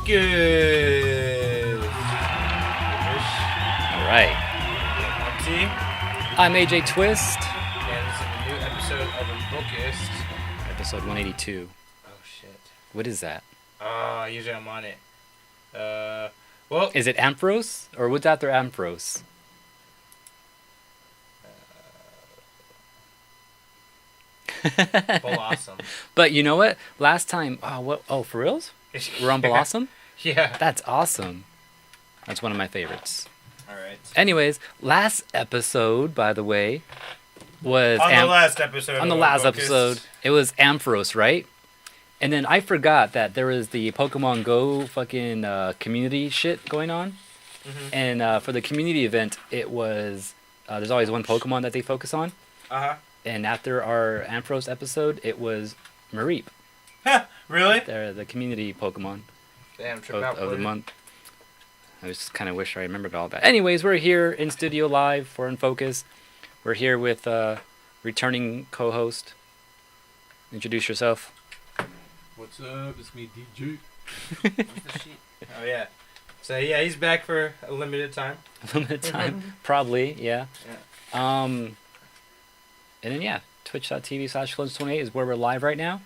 Alright. I'm AJ Twist. And this is a new episode of Unfocused. Episode 182. Oh shit. What is that? Usually I'm on it. Well. Is it Ampharos? Or what's after Ampharos? Blossom. But you know what? Last time, for reals? We're on Blossom? Yeah. That's awesome. That's one of my favorites. Alright. Anyways, last episode, by the way, was... On the last episode, it was Ampharos, right? And then I forgot that there was the Pokemon Go fucking community shit going on. Mm-hmm. And for the community event, it was... there's always one Pokemon that they focus on. Uh-huh. And after our Ampharos episode, it was Mareep. Really? They're the community Pokemon Damn, of the month. I just kind of wish I remembered all that. Anyways, we're here in studio live for Unfocused. We're here with returning co-host. Introduce yourself. What's up? It's me, DJ. What's the sheet? Oh, yeah. So, yeah, he's back for a limited time. Limited time. Probably, yeah. Yeah. And then, yeah, twitch.tv/Clones28 is where we're live right now.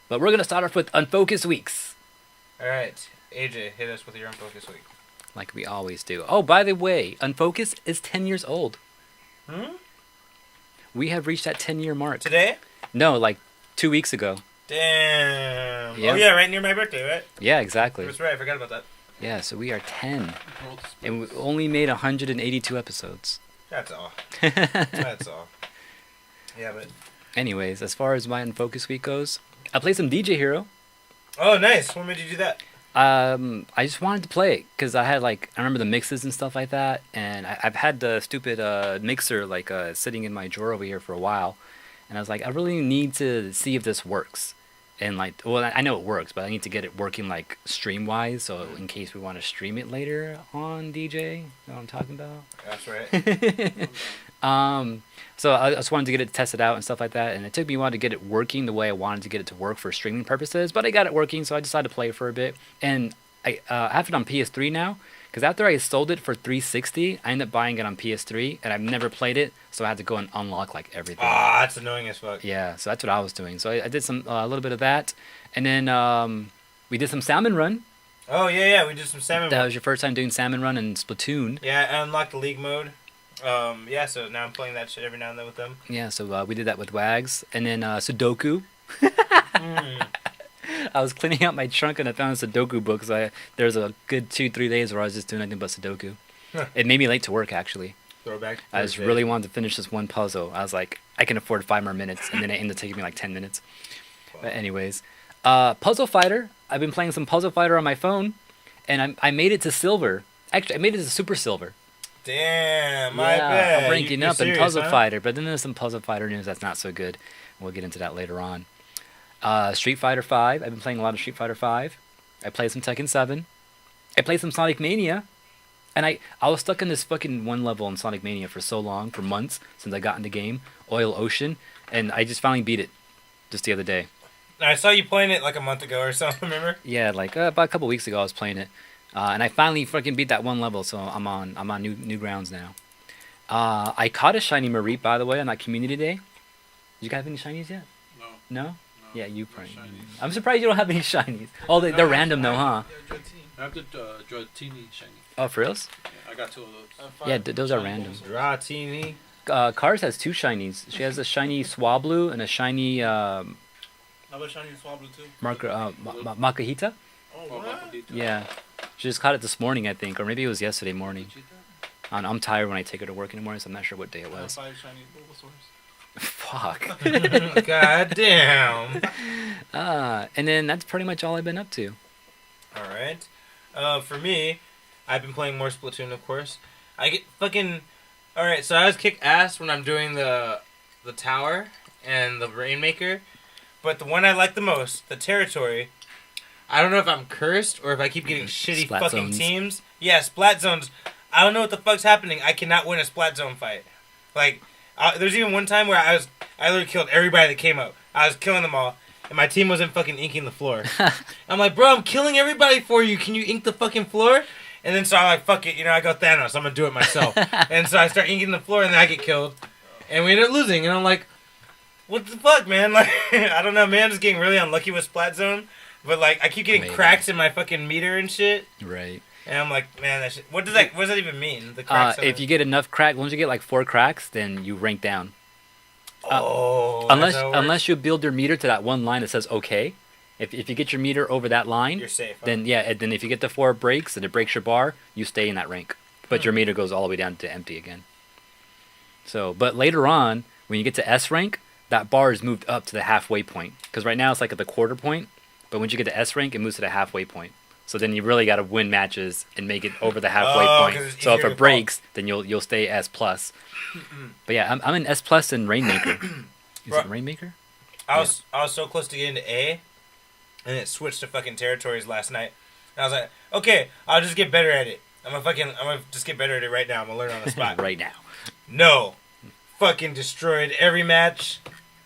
But we're going to start off with Unfocused Weeks. Alright. AJ, hit us with your Unfocused Week. Like we always do. Oh, by the way, Unfocused is 10 years old. We have reached that 10-year mark. Today? No, like 2 weeks ago. Damn. Yeah. Oh, yeah, right near my birthday, right? Yeah, exactly. That's right, I forgot about that. Yeah, so we are 10. And we only made 182 episodes. That's all. That's all. Yeah, but... Anyways, as far as my Unfocused Week goes, I played some DJ Hero. Oh, nice. When did you do that? I just wanted to play it because I remember the mixes and stuff like that, and I've had the stupid mixer sitting in my drawer over here for a while, and I was like, I really need to see if this works, and I know it works, but I need to get it working stream wise, so in case we want to stream it later on DJ, you know what I'm talking about? That's right. So I just wanted to get it tested out and stuff like that, and it took me a while to get it working the way I wanted to get it to work for streaming purposes, but I got it working, so I decided to play it for a bit. And I have it on PS3 now, because after I sold it for $360, I ended up buying it on PS3, and I've never played it, so I had to go and unlock everything. Ah, that's annoying as fuck. Yeah, so that's what I was doing. So I did a little bit of that, and then we did some Salmon Run. Oh, yeah, we did some Salmon Run. That was your first time doing Salmon Run in Splatoon. Yeah, I unlocked the League mode. Yeah, so now I'm playing that shit every now and then with them. Yeah, so we did that with Wags. And then Sudoku. I was cleaning out my trunk and I found a Sudoku book. So there's a good 2-3 days where I was just doing nothing but Sudoku. It made me late to work, actually. Throwback. I just really wanted to finish this one puzzle. I was like, I can afford 5 more minutes. And then it ended up taking me 10 minutes. Wow. But anyways. Puzzle Fighter. I've been playing some Puzzle Fighter on my phone. And I made it to silver. Actually, I made it to super silver. Damn, my bad. I'm ranking You're up serious, in Puzzle huh? Fighter, but then there's some Puzzle Fighter news that's not so good. We'll get into that later on. Street Fighter 5. I've been playing a lot of Street Fighter 5. I played some Tekken 7. I played some Sonic Mania. And I was stuck in this fucking one level in Sonic Mania for so long, for months, since I got in the game, Oil Ocean, and I just finally beat it just the other day. I saw you playing it a month ago or something, remember? Yeah, about a couple weeks ago I was playing it. And I finally fucking beat that one level, so I'm on new grounds now. I caught a shiny Mareep, by the way, on that community day. Did you guys have any shinies yet? No? No? Yeah, you probably. I'm surprised you don't have any shinies. Oh, they're random though, huh? I have the Dratini shiny. Oh, for reals? Yeah, I got 2 of those. Yeah, those are random. Dratini. Cars has 2 shinies. She has a shiny Swablu and a shiny How about shiny Swablu too? Makahita. Oh, what? Yeah. She just caught it this morning, I think, or maybe it was yesterday morning. I'm tired when I take her to work in the morning, so I'm not sure what day it was. 5 shiny Bulbasaurs. Fuck. God damn. And then that's pretty much all I've been up to. Alright. For me, I've been playing more Splatoon, of course. I get fucking... Alright, so I always kick ass when I'm doing the tower and the Rainmaker. But the one I like the most, the Territory... I don't know if I'm cursed or if I keep getting shitty Splat fucking zones. teams. Yeah, Splat Zones. I don't know what the fuck's happening. I cannot win a Splat Zone fight. There's even one time where I literally killed everybody that came up. I was killing them all. and my team wasn't fucking inking the floor. I'm like, bro, I'm killing everybody for you. Can you ink the fucking floor? And then so I'm like, fuck it, I go Thanos. I'm gonna do it myself. And so I start inking the floor, and then I get killed, and we end up losing. And I'm like, what the fuck, man? Like, I don't know, man. I'm just getting really unlucky with Splat Zone, but like, I keep getting cracks in my fucking meter and shit. Right. And I'm like, man, that shit. What does that even mean? The cracks. If you get enough once you get like 4 cracks, then you rank down. Unless Unless you build your meter to that one line that says okay. If you get your meter over that line, you're safe. Huh? Then then if you get the 4 breaks and it breaks your bar, you stay in that rank. But your meter goes all the way down to empty again. So, but later on, when you get to S rank, that bar is moved up to the halfway point. Because right now it's like at the quarter point, but once you get to S rank, it moves to the halfway point. So then you really got to win matches and make it over the halfway point. So if it breaks, then you'll stay S plus. But yeah, I'm in S plus in Rainmaker. Is it Rainmaker? I was so close to getting to A, and it switched to fucking territories last night. And I was like, okay, I'll just get better at it. I'm gonna just get better at it right now. I'm gonna learn on the spot. Right now. No, fucking destroyed every match.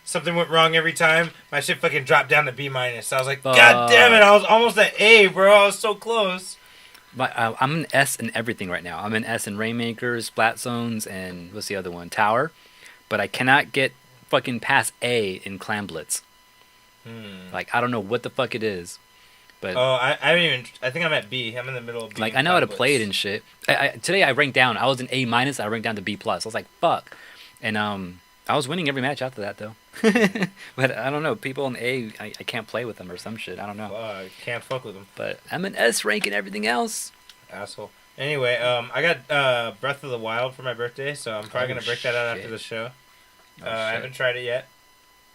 Something went wrong every time. My shit fucking dropped down to B minus. I was like, God damn it! I was almost at A, bro. I was so close. But I'm in S in everything right now. I'm in S in Rainmakers, Splat Zones, and what's the other one? Tower. But I cannot get fucking past A in Clan Blitz. Like, I don't know what the fuck it is. But I haven't even. I think I'm at B. I'm in the middle of B. Like, I know how to play it and shit. Today I ranked down. I was in A minus. I ranked down to B plus. I was like, fuck. And I was winning every match after that though. But I don't know. People in A, I can't play with them or some shit. I don't know. Can't fuck with them. But I'm in S rank and everything else. Asshole. Anyway, I got Breath of the Wild for my birthday, so I'm probably gonna break that out after the show. I haven't tried it yet.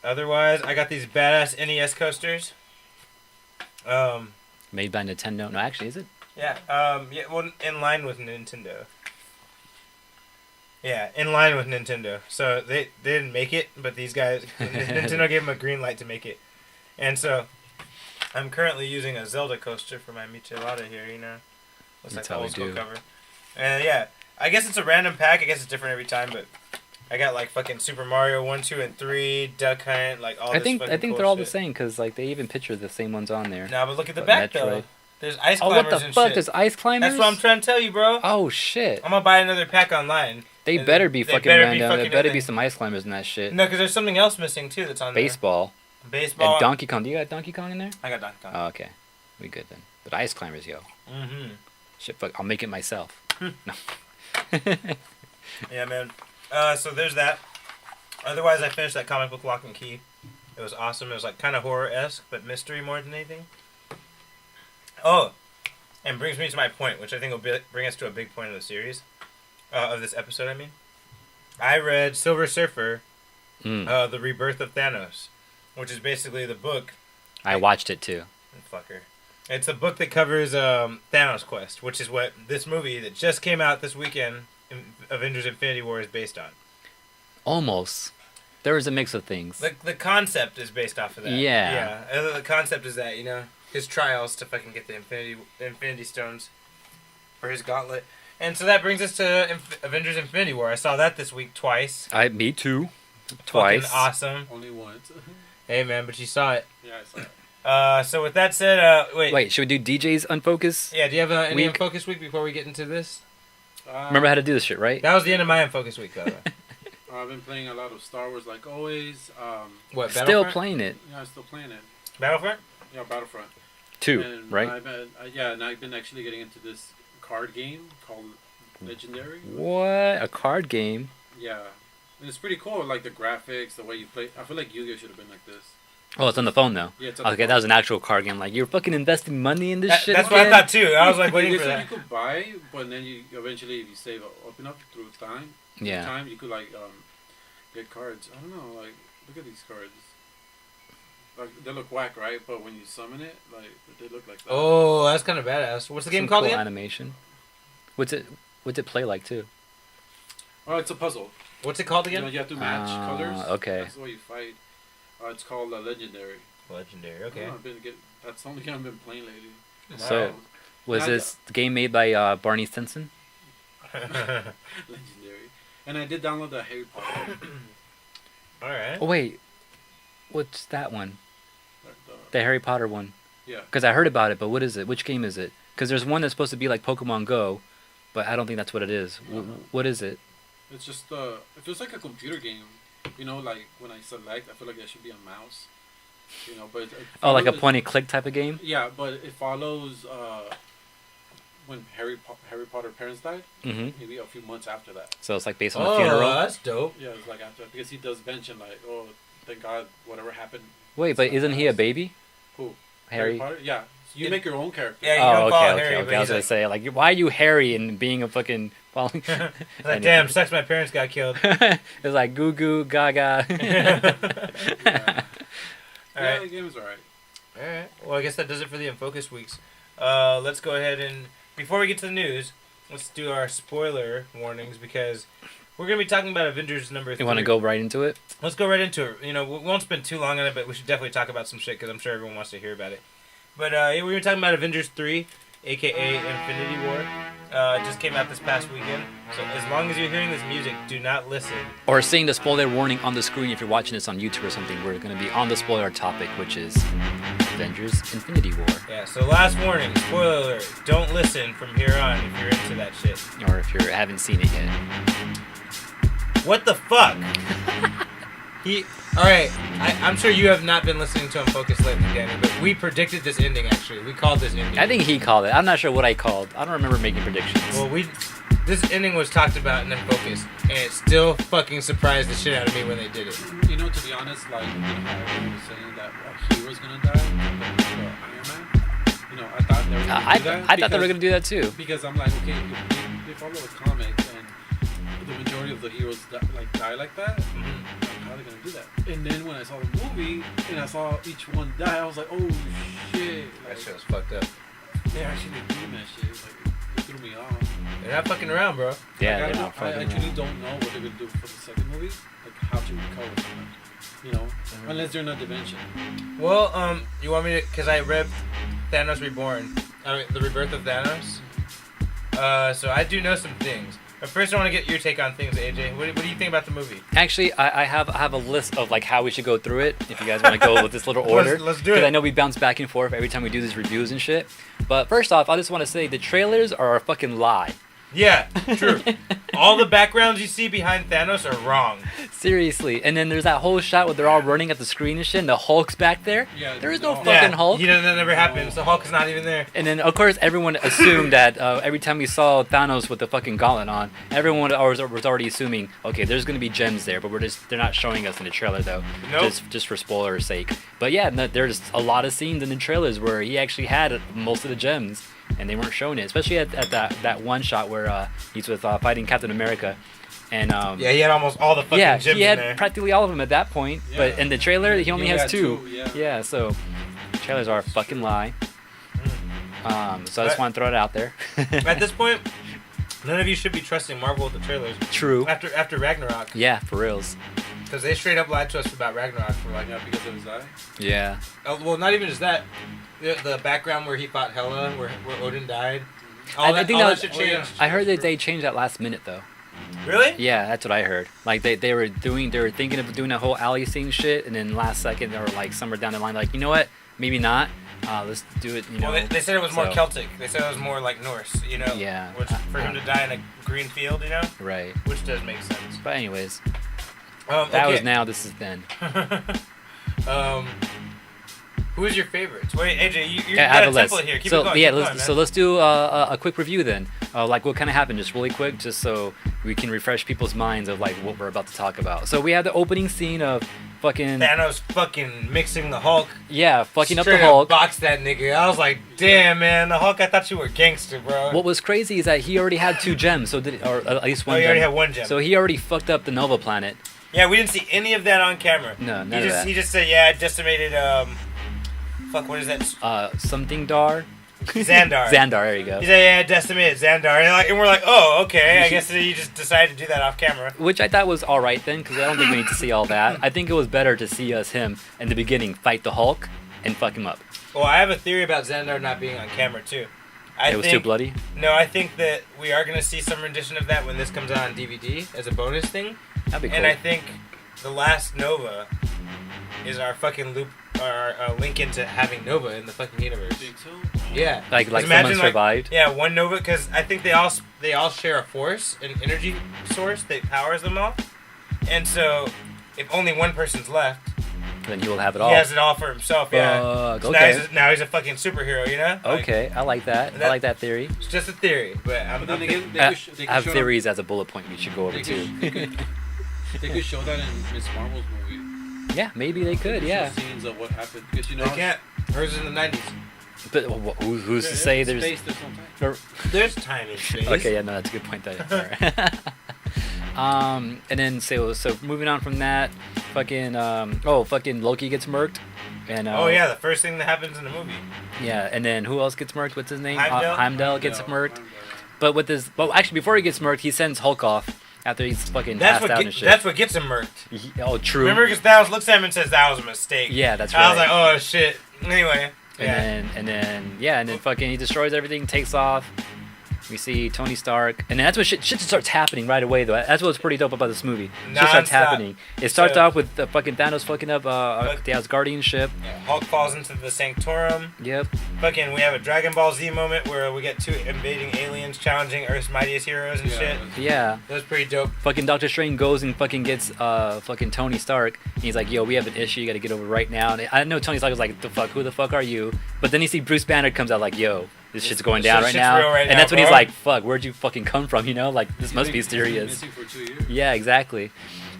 Otherwise, I got these badass NES coasters. Made by Nintendo. No, actually, is it? Yeah. Well, in line with Nintendo. Yeah, in line with Nintendo. So they didn't make it, but these guys, Nintendo gave them a green light to make it. And so I'm currently using a Zelda coaster for my Michelada here, Looks like the old school cover. And yeah, I guess it's a random pack. I guess it's different every time, but I got like fucking Super Mario 1, 2, and 3, Duck Hunt, like all this fucking I think cool they're all shit. the same because like they even picture the same ones on there. Nah, but look at the back though. There's ice Oh, climbers what the and fuck? shit. There's ice climbers? That's what I'm trying to tell you, bro. Oh shit! I'm gonna buy another pack online. They better be fucking random. There better be some ice climbers in that shit. No, because there's something else missing too that's on Baseball. there. Baseball. And Donkey Kong. Do you got Donkey Kong in there? I got Donkey Kong. Oh, okay. We good then. But ice climbers, yo. Mm-hmm. Shit, fuck. I'll make it myself. No. Yeah, man. So there's that. Otherwise, I finished that comic book Lock and Key. It was awesome. It was like kind of horror-esque, but mystery more than anything. Oh, and brings me to my point, which I think will bring us to a big point of the series, of this episode. I mean, I read Silver Surfer, The Rebirth of Thanos, which is basically the book. I watched it too. Fucker. It's a book that covers Thanos Quest, which is what this movie that just came out this weekend, Avengers Infinity Wars, is based on. Almost. There was a mix of things. The concept is based off of that. Yeah. Yeah. The concept is that, his trials to fucking get the Infinity Stones for his gauntlet. And so that brings us to Avengers Infinity War. I saw that this week twice. Me too. Twice. Fucking awesome. Only once. Hey, man, but you saw it. Yeah, I saw it. So with that said, Wait, should we do DJ's Unfocused? Yeah, do you have any week? Unfocused week before we get into this? Remember how to do this shit, right? That was the end of my Unfocused week, though. I've been playing a lot of Star Wars like always. What, Still Battlefront? playing it. Yeah, I'm still playing it. Battlefront? Yeah, Battlefront. 2, And right? and I've been actually getting into this card game called Legendary. What? A card game? Yeah. And it's pretty cool, like the graphics, the way you play. I feel like Yu-Gi-Oh should have been like this. Oh, it's on the phone though. Yeah, it's on the Okay, phone. that was an actual card game. Like, you're fucking investing money in this shit That's again? what I thought, too. I was like waiting It's for something that. you could buy, but then you eventually, if you save up enough through time, you could like get cards. I don't know, like look at these cards. Like they look whack, right? But when you summon it, like they look like that. Oh, that's kind of badass. What's the game Some called cool again? animation. What's it play like too? Oh, it's a puzzle. What's it called You again? have to match colors. Okay. That's the way you fight. It's called Legendary. Legendary, okay. That's the only game I've been playing lately. So, was this game made by Barney Stinson? Legendary. And I did download the Harry Potter. Alright. Oh wait, what's that one? The Harry Potter one. Yeah. Because I heard about it, but what is it? Which game is it? Because there's one that's supposed to be like Pokemon Go, but I don't think that's what it is. What is it? It's just it feels like a computer game. You know, like when I select, I feel like there should be a mouse. You know, but it Oh, like a follows- point and click type of game? Yeah, but it follows when Harry Potter parents died. Mm-hmm. Maybe a few months after that. So it's like based on a funeral. That's dope. Yeah, it's like after because he does mention like, oh, thank God, whatever happened. Wait, but isn't he a baby? Who? Harry? Potter? Yeah. So you make your own character. Yeah, you Oh, don't call okay. Harry, I but was he's gonna say like, why are you Harry and being a fucking following? It's like, damn, sucks my parents got killed. It's like goo goo gaga. Yeah. All Yeah, right. the game is alright. Alright. Well, I guess that does it for the Unfocused weeks. Let's go ahead and, before we get to the news, let's do our spoiler warnings because we're going to be talking about Avengers number 3. You want to go right into it? Let's go right into it. You know, we won't spend too long on it, but we should definitely talk about some shit because I'm sure everyone wants to hear about it. But we're going to be talking about Avengers 3, a.k.a. Infinity War. It just came out this past weekend. So as long as you're hearing this music, do not listen. Or seeing the spoiler warning on the screen if you're watching this on YouTube or something. We're going to be on the spoiler topic, which is Avengers Infinity War. Yeah, so last warning, spoiler alert, don't listen from here on if you're into that shit. Or if you haven't seen it yet. What the fuck? Alright, I'm sure you have not been listening to Unfocused lately, Danny, but we predicted this ending, actually. We called this ending. I think he called it. I'm not sure what I called. I don't remember making predictions. Well, this ending was talked about in Unfocused, and it still fucking surprised the shit out of me when they did it. You know, to be honest, like, you know how everyone was saying that a hero's gonna die, Iron Man. You know, I thought they were gonna do that. I thought they were going to do that too. Because I'm like, okay, if they follow the comics and the majority of the heroes die like that, like, how are they gonna do that? And then when I saw the movie and I saw each one die, I was like, oh shit! Like, That shit was fucked up. they're actually doing that shit. Like, it threw me off. They're not fucking around, bro. Yeah, Like, they're I not fucking actually around. don't know what they're gonna do for the second movie, like how to recover from it. You know, unless they're in a dimension. Well, you want me to, because I read Thanos Reborn, the rebirth of Thanos. So I do know some things. But first, I want to get your take on things, AJ. What do you think about the movie? Actually, I have a list of like how we should go through it. If you guys want to go with this little order, Let's do because I it. know we bounce back and forth every time we do these reviews and shit. But first off, I just want to say the trailers are a fucking lie. Yeah, true. All the backgrounds you see behind Thanos are wrong. Seriously. And then there's that whole shot where they're all running at the screen and shit, and the Hulk's back there. Yeah, There is no no. fucking Hulk. That never happens. The Hulk is not even there. And then, of course, everyone assumed that every time we saw Thanos with the fucking gauntlet on, everyone was already assuming, okay, there's going to be gems there, but they're not showing us in the trailer, though, Nope. just for spoiler's sake. But yeah, there's a lot of scenes in the trailers where he actually had most of the gems, and they weren't showing it, especially at that one shot where he's with fighting Captain America. And Yeah, he had almost all the fucking yeah, gems he had in there. practically all of them at that point, Yeah. but in the trailer, he only has had two. Yeah. So trailers are a fucking lie. So I just But- want to throw it out there. At this point, none of you should be trusting Marvel with the trailers. True. After Ragnarok. Yeah, for reals. Because they straight up lied to us about Ragnarok. For like, Yeah, because of his eye. Yeah. well, not even just that. The background where he fought Hela, where Odin died. I think that was- shit oh, yeah. changed. I heard that they changed that last minute though. Really? Yeah, that's what I heard. Like they were thinking of doing that whole alley scene shit, and then last second they were like somewhere down the line like, you know what? Maybe not. Let's do it. You know. Well, they said it was more so- Celtic. They said it was more like Norse. You know. Yeah. Which, for him to die in a green field, you know, Right. which does make sense. But anyways, That that was now. This is then. Who is your favorites? Wait, AJ, you Yeah, I got have a a list. template here. Keep So it going. yeah, keep it going, man. let's do a quick review then. Like what kind of happened, just really quick, just so we can refresh people's minds of like what we're about to talk about. So we have the opening scene of fucking Thanos fucking mixing the Hulk. fucking up the Straight Hulk. boxed that nigga. I was like, damn, man, the Hulk. I thought you were gangster, bro. What was crazy is that he already had 2 gems, so or at least one. Oh, he gem. already had 1 gem. So he already fucked up the Nova planet. Yeah, we didn't see any of that on camera. No, none of that. He just said, yeah, I decimated, fuck, what is that? Something Dar. Xandar. Xandar, there you go. He said, yeah, I decimated Xandar. And we're like, oh, okay. I guess he just decided to do that off camera. Which I thought was all right then, because I don't think we need to see all that. I think it was better to see him in the beginning fight the Hulk and fuck him up. Well, I have a theory about Xandar not being on camera, too. It was too bloody. No, I think that we are going to see some rendition of that when this comes out on DVD as a bonus thing. That'd be cool. And I think the last Nova is our fucking are a link into having Nova in the fucking universe. Think so? Yeah. Like Imagine, someone survived. Yeah, one Nova, because I think they all share a force, an energy source that powers them all. And so, if only one person's left, then he will have it all. He has it all for himself, yeah. So okay. now he's a fucking superhero, you know? Okay, I like that. I like that theory. It's just a theory, but But then again, I have theories as a bullet point we should go over too. They could show that in Miss Marvel's movie. Yeah, maybe they could, yeah. Scenes of what happened. Because, They can't. Hers is in the 90s. But who's to say there's... There's time in space. Okay, yeah, no, that's a good point. And then so moving on from that, fucking Loki gets murked. And the first thing that happens in the movie. Yeah, and then who else gets murked? What's his name? Heimdall gets murked. But with this, actually, before he gets murked, he sends Hulk off after he's fucking passed out and shit. That's what gets him murked. Oh, true. Remember, because Thanos looks at him and says that was a mistake. Yeah, that's right. I was like, oh shit. Anyway. And then fucking he destroys everything, takes off. We see Tony Stark, and that's when shit just starts happening right away. Though that's what's pretty dope about this movie. Shit starts happening. It starts off with the fucking Thanos fucking up the Asgardian ship. Yeah, Hulk falls into the Sanctorum. Yep. Fucking, we have a Dragon Ball Z moment where we get two invading aliens challenging Earth's mightiest heroes and shit. Yeah. That was pretty dope. Fucking Doctor Strange goes and fucking gets fucking Tony Stark. And he's like, yo, we have an issue. You got to get over right now. And I know Tony Stark was like, the fuck, who the fuck are you? But then you see Bruce Banner comes out like, yo, this shit's going down right now. And that's when he's like, fuck, where'd you fucking come from? You know, like, this must be serious. Missing for 2 years. Yeah, exactly.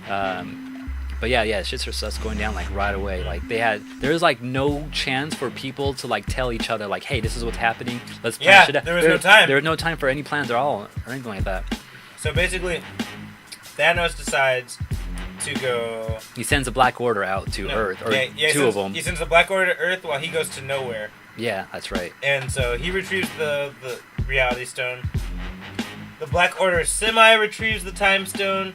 But yeah, shit starts going down like right away. Like there's like no chance for people to like tell each other like, hey, this is what's happening. Let's plan shit out. There was no time. There was no time for any plans at all or anything like that. So basically, Thanos decides to go. He sends a Black Order out to Earth, or two of them. He sends the Black Order to Earth while he goes to nowhere. Yeah, that's right. And so he retrieves the Reality Stone. The Black Order semi-retrieves the Time Stone.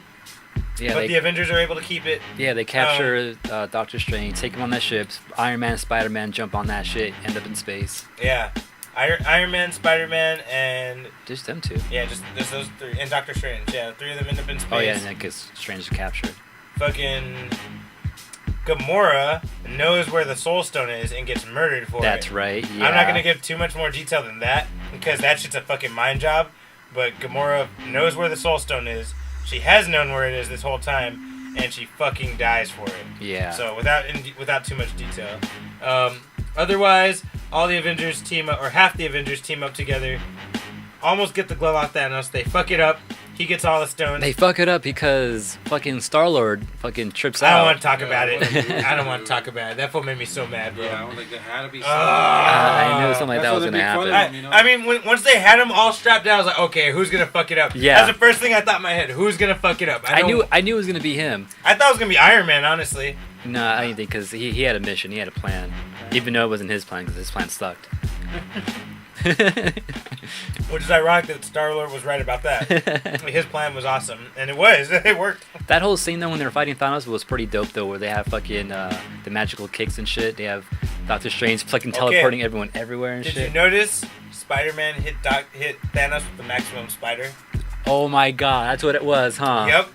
Yeah, but the Avengers are able to keep it. Yeah, they capture Doctor Strange, take him on that ship. Iron Man, Spider-Man jump on that shit, end up in space. Yeah. Iron Man, Spider-Man, and... Just them two. Yeah, just those three. And Doctor Strange. Yeah, the three of them end up in space. Oh, yeah, and then because Strange is captured. Fucking... Gamora knows where the Soul Stone is and gets murdered for it. That's right, yeah. I'm not going to give too much more detail than that, because that shit's a fucking mind job. But Gamora knows where the Soul Stone is. She has known where it is this whole time, and she fucking dies for it. Yeah. So without too much detail. Otherwise, all the Avengers team up, or half the Avengers team up together. Almost get the glove off Thanos. They fuck it up. He gets all the stones. They fuck it up because fucking Star-Lord fucking trips out. I don't want to talk about it. I don't want to talk about it. That fool made me so mad, bro. Yeah, like there had to be I knew something like that was going to happen. I mean, once they had him all strapped down, I was like, okay, who's going to fuck it up? Yeah. That's the first thing I thought in my head. Who's going to fuck it up? I knew it was going to be him. I thought it was going to be Iron Man, honestly. No, I didn't think, because he had a mission. He had a plan. Even though it wasn't his plan, because his plan sucked. Which is ironic that Star-Lord was right about that. His plan was awesome, and it was. It worked. That whole scene though when they were fighting Thanos was pretty dope though, where they have fucking the magical kicks and shit. They have Doctor Strange fucking teleporting everyone everywhere and shit. Did you notice Spider-Man hit Thanos with the maximum spider? Oh my god, that's what it was, huh? Yep.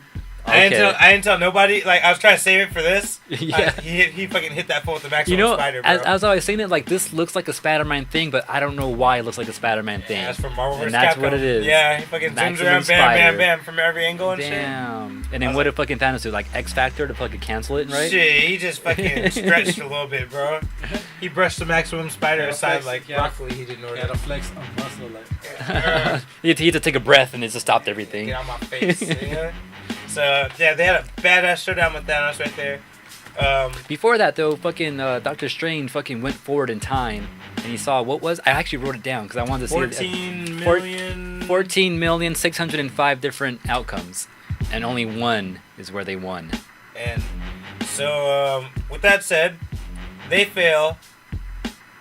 Okay. I didn't tell nobody. Like, I was trying to save it for this. Yeah. He fucking hit that fool with the maximum spider, bro. As I was saying it, like, this looks like a Spider-Man thing, but I don't know why it looks like a Spider-Man thing. That's from Marvel vs. And that's Capcom. what it is. Yeah, he fucking zooms around, bam, bam, bam, from every angle and shit. Damn. And then what did fucking Thanos do? Like, X Factor to fucking cancel it, right? Shit, he just fucking stretched a little bit, bro. He brushed the maximum spider aside like broccoli he didn't order. He had a flex on muscle, like... he had to take a breath and it just stopped everything. Get out my face, yeah. So, yeah, they had a badass showdown with Thanos right there. Before that, though, fucking Doctor Strange fucking went forward in time, and he saw what was... I actually wrote it down, because I wanted to see... 14,605 different outcomes, and only one is where they won. And so, with that said, they fail.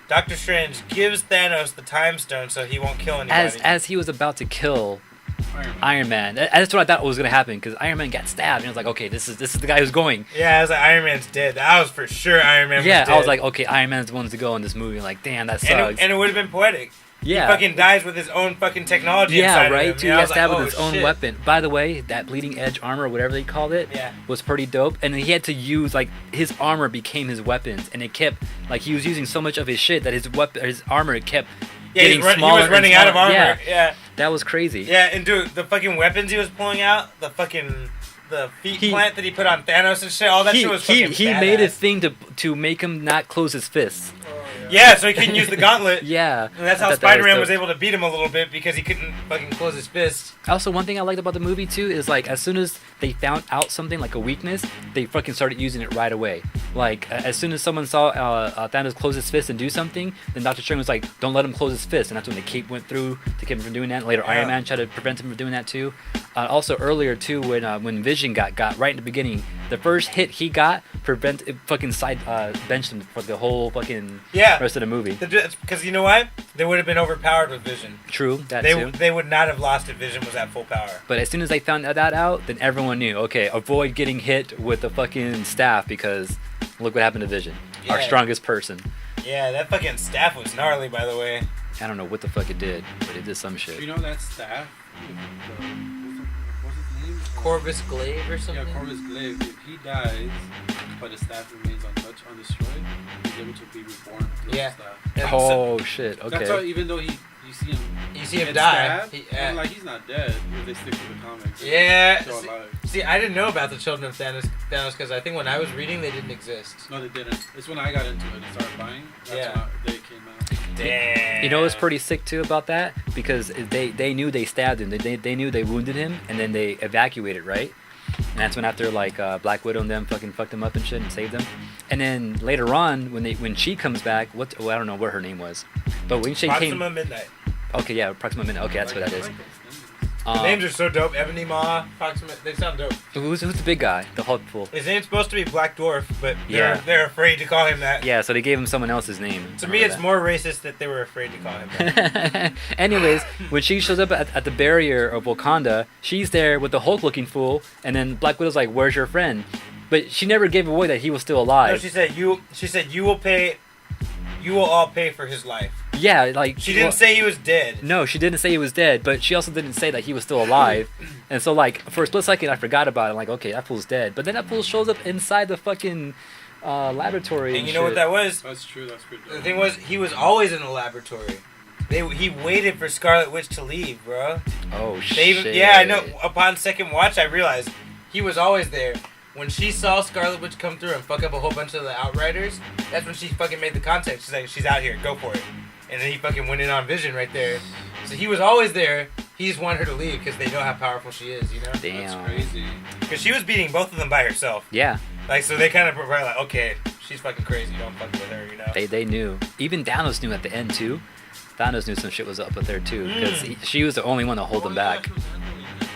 Doctor Strange gives Thanos the Time Stone so he won't kill anybody. As he was about to kill... Iron Man. That's what I thought was gonna happen, because Iron Man got stabbed, and I was like, okay, this is the guy who's going. Yeah, I was like, Iron Man's dead. That was for sure Iron Man was dead. I was like, okay, Iron Man's the one to go in this movie. Like, damn, that sucks. And it would have been poetic. Yeah. He fucking dies with his own fucking technology Yeah, inside right? of him. He Yeah, I has was to have like, with his oh, own shit. weapon. By the way, that bleeding edge armor, or whatever they called it, Yeah. was pretty dope. And he had to use, like, his armor became his weapons. And it kept, like, he was using so much of his shit that his armor kept getting smaller. He was running out of armor. Yeah. That was crazy. Yeah, and dude, the fucking weapons he was pulling out, the feet plant that he put on Thanos and shit, all that shit was fucking He badass. made a thing to make him not close his fists. Yeah, so he couldn't use the gauntlet. Yeah. And that's I how thought that Spider-Man dope. was able to beat him a little bit, because he couldn't fucking close his fist. Also, one thing I liked about the movie too is, like, as soon as they found out something like a weakness, they fucking started using it right away. Like, as soon as someone saw Thanos close his fist and do something, then Doctor Strange was like, "Don't let him close his fist," and that's when the cape went through to keep him from doing that. Later, Yeah. Iron Man tried to prevent him from doing that too. Also, earlier too, when Vision got right in the beginning, the first hit he got benched him for the whole fucking rest of the movie. Because you know what? They would have been overpowered with Vision. True, that They too. they would not have lost if Vision was at full power. But as soon as they found that out, then everyone knew, okay, avoid getting hit with the fucking staff, because look what happened to Vision, our Yeah. strongest person. Yeah, that fucking staff was gnarly, by the way. I don't know what the fuck it did, but it did some shit. You know that staff? What's his name? Corvus Glaive or something? Yeah, Corvus Glaive. If he dies, but the staff remains untouched, undestroyed, he's able to be reborn. Through Yeah. the staff. Oh shit, okay. That's why, even though you see him, You see him get die. stabbed, and, like, he's not dead if they stick to the comics. Yeah. He's still alive. See, I didn't know about the children of Thanos because I think when I was reading, they didn't exist. No, they didn't. It's when I got into it and started buying. That's Yeah. when they came out. Damn. You know what's pretty sick too about that? Because they knew they stabbed him, they knew they wounded him, and then they evacuated, right? And that's when after, like, Black Widow and them fucking fucked him up and shit and saved them. And then later on, when she comes back, I don't know what her name was, but when she Proxima Midnight. okay, yeah, Proxima Midnight. Okay, that's what that is. The names are so dope. Ebony Maw, Proxima. They sound dope. Who's the big guy? The Hulk fool. His name's supposed to be Black Dwarf, but Yeah. they're afraid to call him that. Yeah, so they gave him someone else's name. To me, it's more racist that they were afraid to call him that. Anyways, when she shows up at the barrier of Wakanda, she's there with the Hulk-looking fool, and then Black Widow's like, "Where's your friend?" But she never gave away that he was still alive. No, she said you will pay. You will all pay for his life. Yeah, like She didn't say he was dead. No, she didn't say he was dead, but she also didn't say that he was still alive. And so, like, for a split second, I forgot about it. Like, okay, that fool's dead. But then that fool shows up inside the fucking laboratory. And you know what that was? That's true. That's pretty dope. The thing was, he was always in the laboratory. He waited for Scarlet Witch to leave, bro. Oh They shit! even, yeah, I know. Upon second watch, I realized he was always there. When she saw Scarlet Witch come through and fuck up a whole bunch of the Outriders, that's when she fucking made the contact. She's like, she's out here, go for it. And then he fucking went in on Vision right there. So he was always there. He just wanted her to leave because they know how powerful she is, you know? Damn. That's crazy. Because she was beating both of them by herself. Yeah, Like, so they kind of were like, okay, she's fucking crazy. Don't fuck with her, you know? they knew. Even Thanos knew at the end too. Thanos knew some shit was up with her too, because she was the only one to hold him back.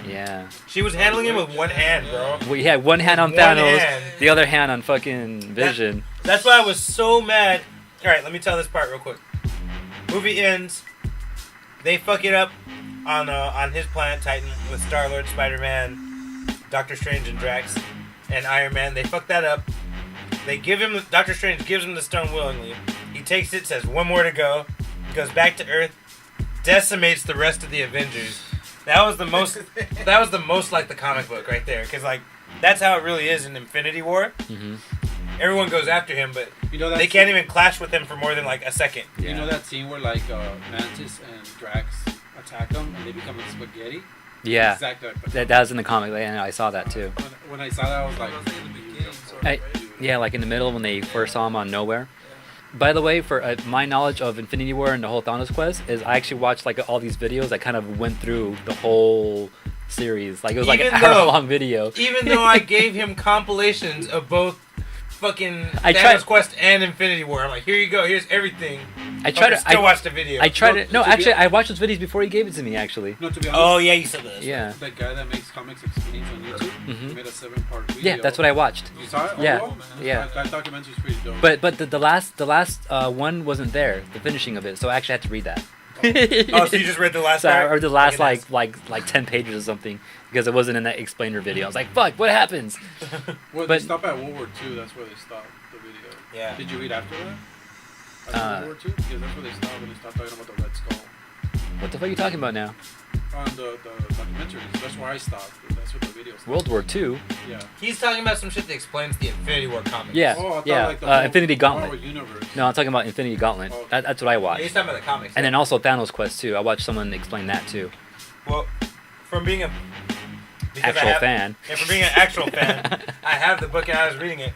Yeah. She was handling him with one hand, bro. Well, he had one hand on One Thanos, hand. the other hand on fucking Vision. That's why I was so mad. Alright, let me tell this part real quick. Movie ends. They fuck it up on his planet Titan with Star-Lord, Spider-Man, Doctor Strange and Drax, and Iron Man. They fuck that up. They give him, Doctor Strange gives him the stone willingly. He takes it, says one more to go. He goes back to Earth, decimates the rest of the Avengers. That was the most like the comic book right there, because like that's how it really is in Infinity War. Mm-hmm. Everyone goes after him, but You know that they can't even clash with him for more than like a second. Yeah. You know that scene where like Mantis and Drax attack them and they become like spaghetti? Yeah. Exactly. Like That was in the comic. Yeah, I saw that too. When I saw that, I was like, Yeah, like in the middle when they first saw him on Nowhere. By the way, for my knowledge of Infinity War and the whole Thanos quest is I actually watched like all these videos that kind of went through the whole series. Like it was like Even an though- hour-long video. Even though I gave him compilations of both fucking I Thanos tried- Quest and Infinity War, I'm like, here you go, here's everything. I tried to. still watch the video. I tried to. No, to be- actually, I watched those videos before he gave it to me. Actually. no, to be honest, Oh yeah, you said this. Yeah. that guy that makes comics explains on YouTube, Mhm. he made a 7-part video. Yeah, that's what I watched. You saw it? Yeah, Oh, wow. yeah. That documentary's pretty dope. But the last one wasn't there, the finishing of it, so I actually had to read that. Oh, so you just read the last So, part? or the last Okay, like 10 pages or something, because it wasn't in that explainer video. I was like, fuck, what happens? Well, but- they stopped at World War II. That's where they stopped the video. Yeah. Did you read after that? After World War II? Because that's where they stopped when they stopped talking about the Red Skull. What the fuck are you talking about now? On the documentaries. That's where I stopped. That's what the video stopped. World War II? Yeah. He's talking about some shit that explains the Infinity War comics. Yeah, Oh, I thought yeah. like the whole Infinity Gauntlet. Marvel universe. No, I'm talking about Infinity Gauntlet. Oh. That's what I Yeah, watched. he's talking about the comics. And then also Thanos Quest too. I watched someone explain that too. Well, from being a Actual fan. Yeah, from being an actual fan, I have the book and I was reading it.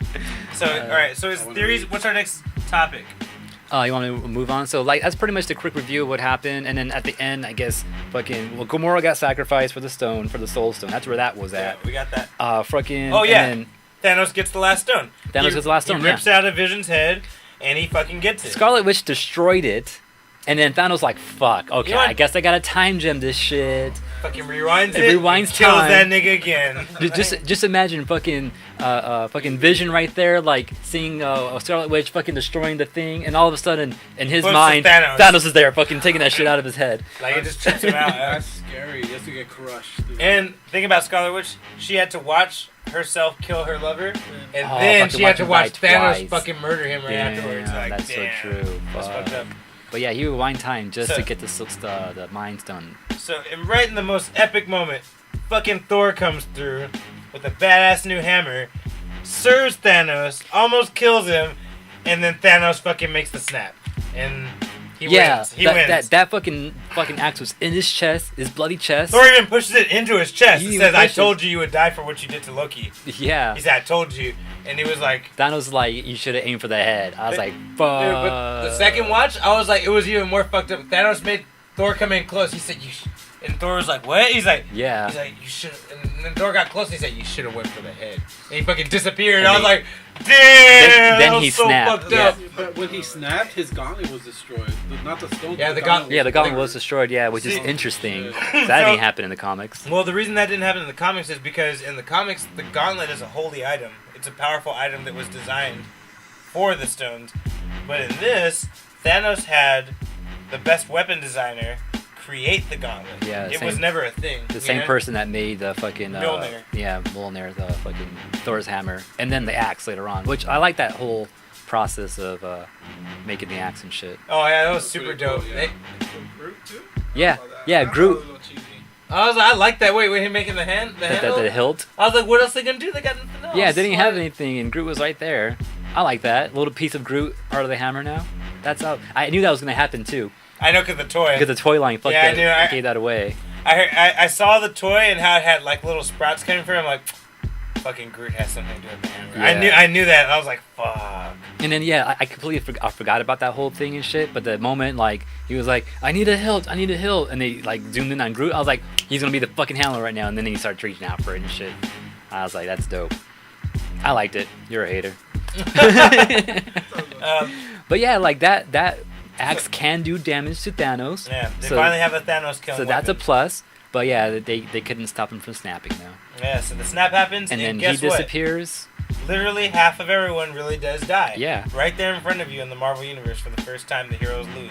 So, all right. So his theories. What's our next topic? You want to move on? So, like, that's pretty much the quick review of what happened. And then at the end, I guess, Gamora got sacrificed for the stone, for the Soul Stone. That's where that was at. Yeah, we got that. Oh, yeah. And Thanos gets the last stone. Thanos gets the last stone, He rips out of Vision's head, and he fucking gets it. Scarlet Witch destroyed it. And then Thanos like, fuck, okay, You know what? I guess I gotta time gem this shit. Fucking rewinds it. It rewinds kills time. that nigga again. Just imagine fucking Vision right there, like seeing Scarlet Witch fucking destroying the thing, and all of a sudden in his Flips to mind, Thanos. is there fucking taking that shit out of his head. Like it just trips him out. That's scary. He has to get crushed. Dude. And think about Scarlet Witch. She had to watch herself kill her lover, and Oh, then fucking she had to watch watch him die Thanos twice. fucking murder him right afterwards. Like, that's damn, so true. That's Fuck. fucked up. But yeah, he would rewind time just So- to get the Mind Stone. So, and right in the most epic moment, fucking Thor comes through with a badass new hammer, serves Thanos, almost kills him, and then Thanos fucking makes the snap. And he wins. He wins. that fucking axe was in his chest, his bloody chest. Thor even pushes it into his chest. He He even says, I pushed told you would die for what you did to Loki. Yeah. He said, I told you. And he was like... Thanos was like, you should have aimed for the head. I was like, Dude, fuck. but the second watch, I was like, it was even more fucked up. Thanos made Thor come in close. He said, and Thor was like, what? He's like, Yeah. He's like, you should. And then Thor got close. And he said, you should have went for the head. And he fucking disappeared. And I was they- like, damn. Then that was he so snapped, fucked yeah. up. But when he snapped, his gauntlet was destroyed. Not the stone. Yeah, but the gauntlet. Yeah, the gauntlet destroyed. was destroyed, yeah, which is See- interesting. Shit. That So- didn't happen in the comics. Well, the reason that didn't happen in the comics is because in the comics, the gauntlet is a holy item. It's a powerful item that was designed for the stones. But in this, Thanos had the best weapon designer create the gauntlet. Yeah, it same- was never a thing. The you same know? person that made the fucking Mjolnir. Mjolnir, the fucking Thor's hammer, and then the axe later on. Which I like that whole process of making the axe and shit. Oh yeah, that was That's super pretty dope. cool, They- Groot too? Yeah, Oh, yeah, that Groot. was a little cheesy. I like that. Wait, him making the hand, the handle. The hilt. I was like, what else they gonna do? They got nothing else. Yeah, they didn't have Like- anything, and Groot was right there. I like that little piece of Groot, part of the hammer now. That's how I knew that was gonna happen too, I know, cause the toy. because the toy line fucked Yeah, I that, knew, I- gave that away. I saw the toy and how it had like little sprouts coming from it. I'm like, fucking Groot has something to do with the hammer. Yeah. I knew that. And I was like, fuck. And then yeah, I completely forgot about that whole thing and shit. But the moment like he was like, I need a hilt, and they like zoomed in on Groot, I was like, he's gonna be the fucking handler right now. And then he started reaching out for it and shit. I was like, that's dope. I liked it. You're a hater. But yeah, like that axe can do damage to Thanos. Yeah, they So- finally have a Thanos killing. So that's a weapon. plus. But yeah, they couldn't stop him from snapping now. Yeah, so the snap happens, And then he guess what? disappears. Literally half of everyone really does die. Yeah. Right there in front of you in the Marvel Universe for the first time, the heroes lose.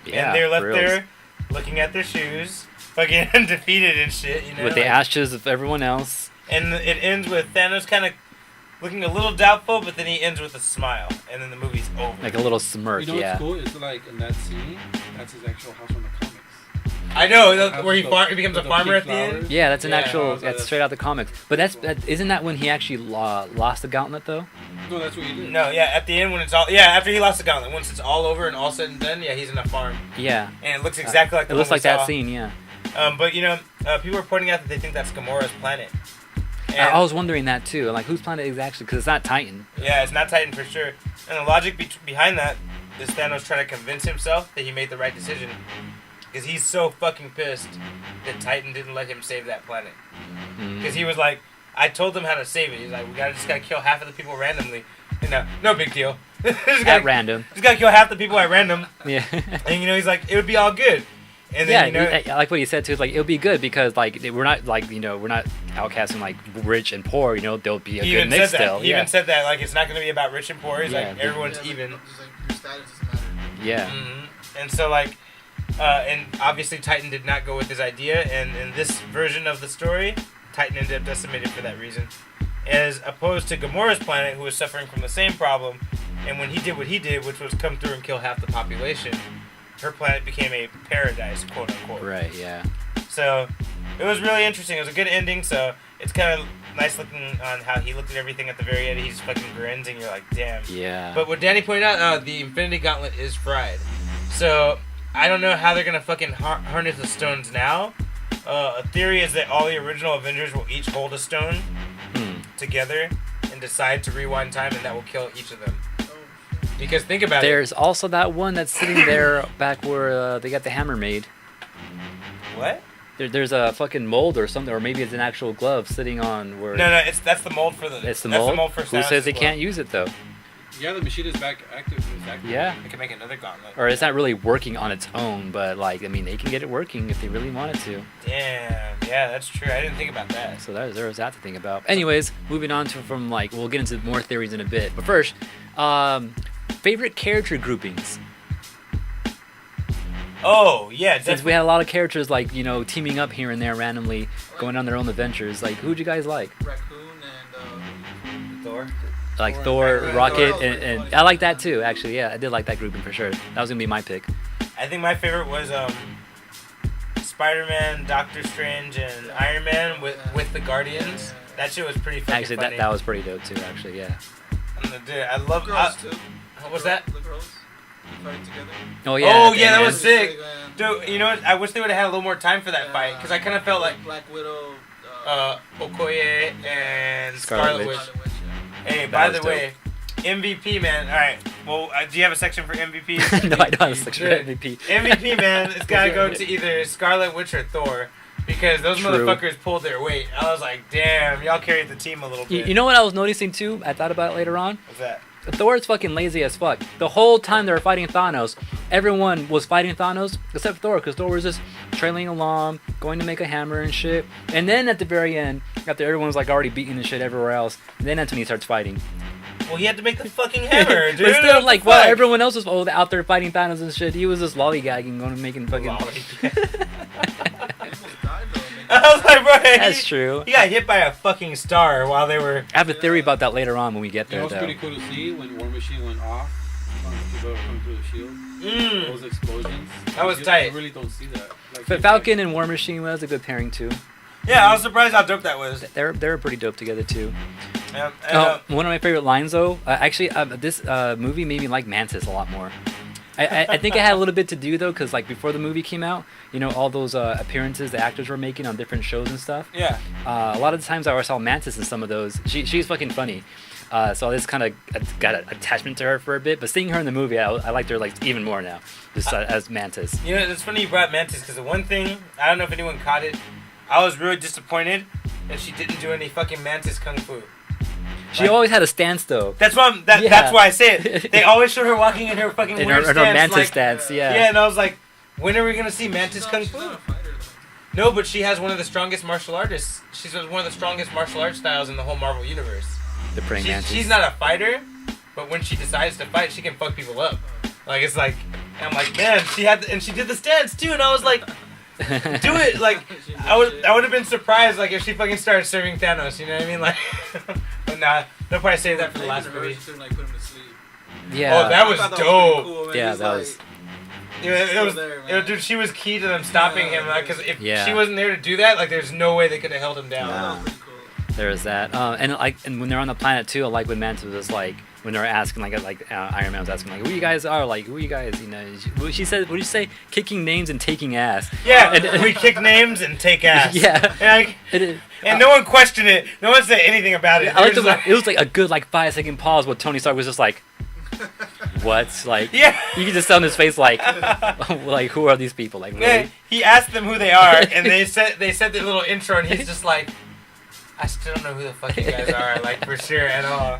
Yeah, And they're left for reals. there looking at their shoes, fucking defeated and shit, you know? With the like- ashes of everyone else. And it ends with Thanos kind of looking a little doubtful, but then he ends with a smile, and then the movie's over. Like a little smirk, You know yeah. what's cool? It's like in that scene, that's his actual house from the comics. I know, where he The- becomes a the farmer at pink the end. flowers. Yeah, that's an Yeah, actual. so That's straight out the comics. But isn't that when he actually lost the gauntlet though? No, that's what he did. No, yeah, at the end when it's all, after he lost the gauntlet, once it's all over and all said and done, yeah, he's in a farm, Yeah. and it looks exactly like the It looks one like we that saw. scene. Yeah. But you know, people are pointing out that they think that's Gamora's planet. And, I was wondering that too. Like, whose planet is actually? Because it's not Titan. yeah, it's not Titan for sure. And the logic behind that is Thanos trying to convince himself that he made the right decision. Because he's so fucking pissed that Titan didn't let him save that planet. Because he was like, I told them how to save it. He's like, we just gotta kill half of the people randomly. You know, no big deal. At random. Just gotta kill half the people at random. Yeah. And you know, he's like, it would be all good. And Yeah, then, you know, I like what he said too. It's like it'll be good because like we're not like we're not outcasting like rich and poor. You know, there'll be a he good even mix said that. still. He Yeah. even said that, like, it's not gonna be about rich and poor. He's Yeah, like, the- everyone's Yeah, even. Like, your status doesn't matter. Yeah. And so, like, and obviously Titan did not go with his idea, and in this version of the story, Titan ended up decimated for that reason. As opposed to Gamora's planet, who was suffering from the same problem, and when he did what he did, which was come through and kill half the population, her planet became a paradise, quote unquote. Right. Yeah. So it was really interesting. It was a good ending. So it's kind of nice looking on how he looked at everything at the very end. He just fucking grins, and you're like, damn. Yeah. But what Danny pointed out, the Infinity Gauntlet is fried. So I don't know how they're gonna fucking harness the stones now. A theory is that all the original Avengers will each hold a stone together and decide to rewind time, and that will kill each of them. Because think about There's also that one that's sitting there back where they got the hammer made. What? There's a fucking mold or something, or maybe it's an actual glove sitting on where. No, that's the mold for the. It's the that's mold. The mold for Who says they glove. can't use it though? Yeah, the machine is back active. It's active. Yeah. They can make another gauntlet. Or it's not really working on its own, but like I mean, they can get it working if they really wanted to. Damn. Yeah, that's true. I didn't think about that. So there's that to think about. Anyways, moving on to from like we'll get into more theories in a bit, but first, favorite character groupings. Oh yeah, Since definitely. we had a lot of characters like teaming up here and there randomly, going on their own adventers. Like who'd you guys like? Raccoon and Thor. Like Thor Thor, and Rocket, Thor. and I like that too. Actually, yeah, I did like that grouping for sure. That was gonna be my pick. I think my favorite was Spider-Man, Doctor Strange, and Iron Man with the Guardians. That shit was pretty fucking Actually, funny. that was pretty dope too. Actually, yeah. Dude, I love. girls too. What was that? The girls fighting together. Oh yeah. Oh, at the yeah, that end. was sick. Man. Dude, you know what? I wish they would have had a little more time for that fight, because I kind of felt like Black Widow. Okoye and Scarlet Scarlet Witch. Witch. Yeah. Hey, That by was the way, MVP, man. All right. Well, do you have a section for MVP? No, I don't have a section for Good. MVP. MVP, man, it's got to go to either Scarlet Witch or Thor, because those True. motherfuckers pulled their weight. I was like, damn, y'all carried the team a little bit. You know what I was noticing too? I thought about it later on. What's that? Thor's fucking lazy as fuck. The whole time they were fighting Thanos, everyone was fighting Thanos except Thor, because Thor was just trailing along, going to make a hammer and shit. And then at the very end, after everyone was like already beating the shit everywhere else, then Anthony starts fighting. Well, he had to make the fucking hammer, dude. But still, What like, the while fuck? everyone else was out there fighting Thanos and shit, he was just lollygagging, going and making fucking. He almost died though. I was like, bro, That's true. He got hit by a fucking star while they were. I have a theory about that later on when we get You know there, what's though. pretty cool to see when War Machine went off, people coming through the shield. Those explosions. That was You tight. really don't see that. Like, But Falcon and War Machine was a good pairing too. Yeah, I was surprised how dope that was. They're pretty dope together too. And, One of my favorite lines though, this movie made me like Mantis a lot more. I think it had a little bit to do though, because like before the movie came out, all those appearances the actors were making on different shows and stuff. yeah. A lot of the times I saw Mantis in some of those. She's fucking funny. So I just kind of got an attachment to her for a bit. But seeing her in the movie, I liked her like even more now, just as Mantis. You know, it's funny you brought Mantis, because the one thing, I don't know if anyone caught it, I was really disappointed that she didn't do any fucking Mantis Kung Fu. She always had a stance though. That's why Yeah. that's why I say it. They always showed her walking in her fucking In weird her stance, Mantis like, stance, yeah. Yeah, and I was like, when are we gonna see Mantis Kung She's not Fu? a fighter though. No, but she has one of the strongest martial artists. She's one of the strongest martial arts styles in the whole Marvel universe. The praying Mantis. She's not a fighter, but when she decides to fight, she can fuck people up. Like it's like, and I'm like, man, she did the stance too, and I was like, do it. Like I would have been surprised like if she fucking started serving Thanos. You know what I mean? Like, but nah, they'll probably save that for the last Her, movie. she couldn't like put him to sleep. Yeah. Oh, that I was thought dope. pretty cool, man. Yeah, He's that like- was- Yeah, it was, Still there, man. dude. She was key to them stopping Yeah, him, like, because if Yeah. she wasn't there to do that, like, there's no way they could have held him down. Yeah. That was pretty cool. There was that, and when they're on the planet too, I like when Mantis was like, when they were asking Iron Man was asking like, who you guys are, like who you guys, she said, what did you say, kicking names and taking ass. Yeah, And- we kick names and take ass. Yeah. and, like, It is. and no one questioned it. No one said anything about it. I liked They were just it was like a good 5-second pause where Tony Stark was just like, what? Like, yeah. you could just tell in his face like, like who are these people? Like, Yeah, really? he asked them who they are, and they said their little intro, and he's just like, I still don't know who the fuck you guys are, like for sure at all.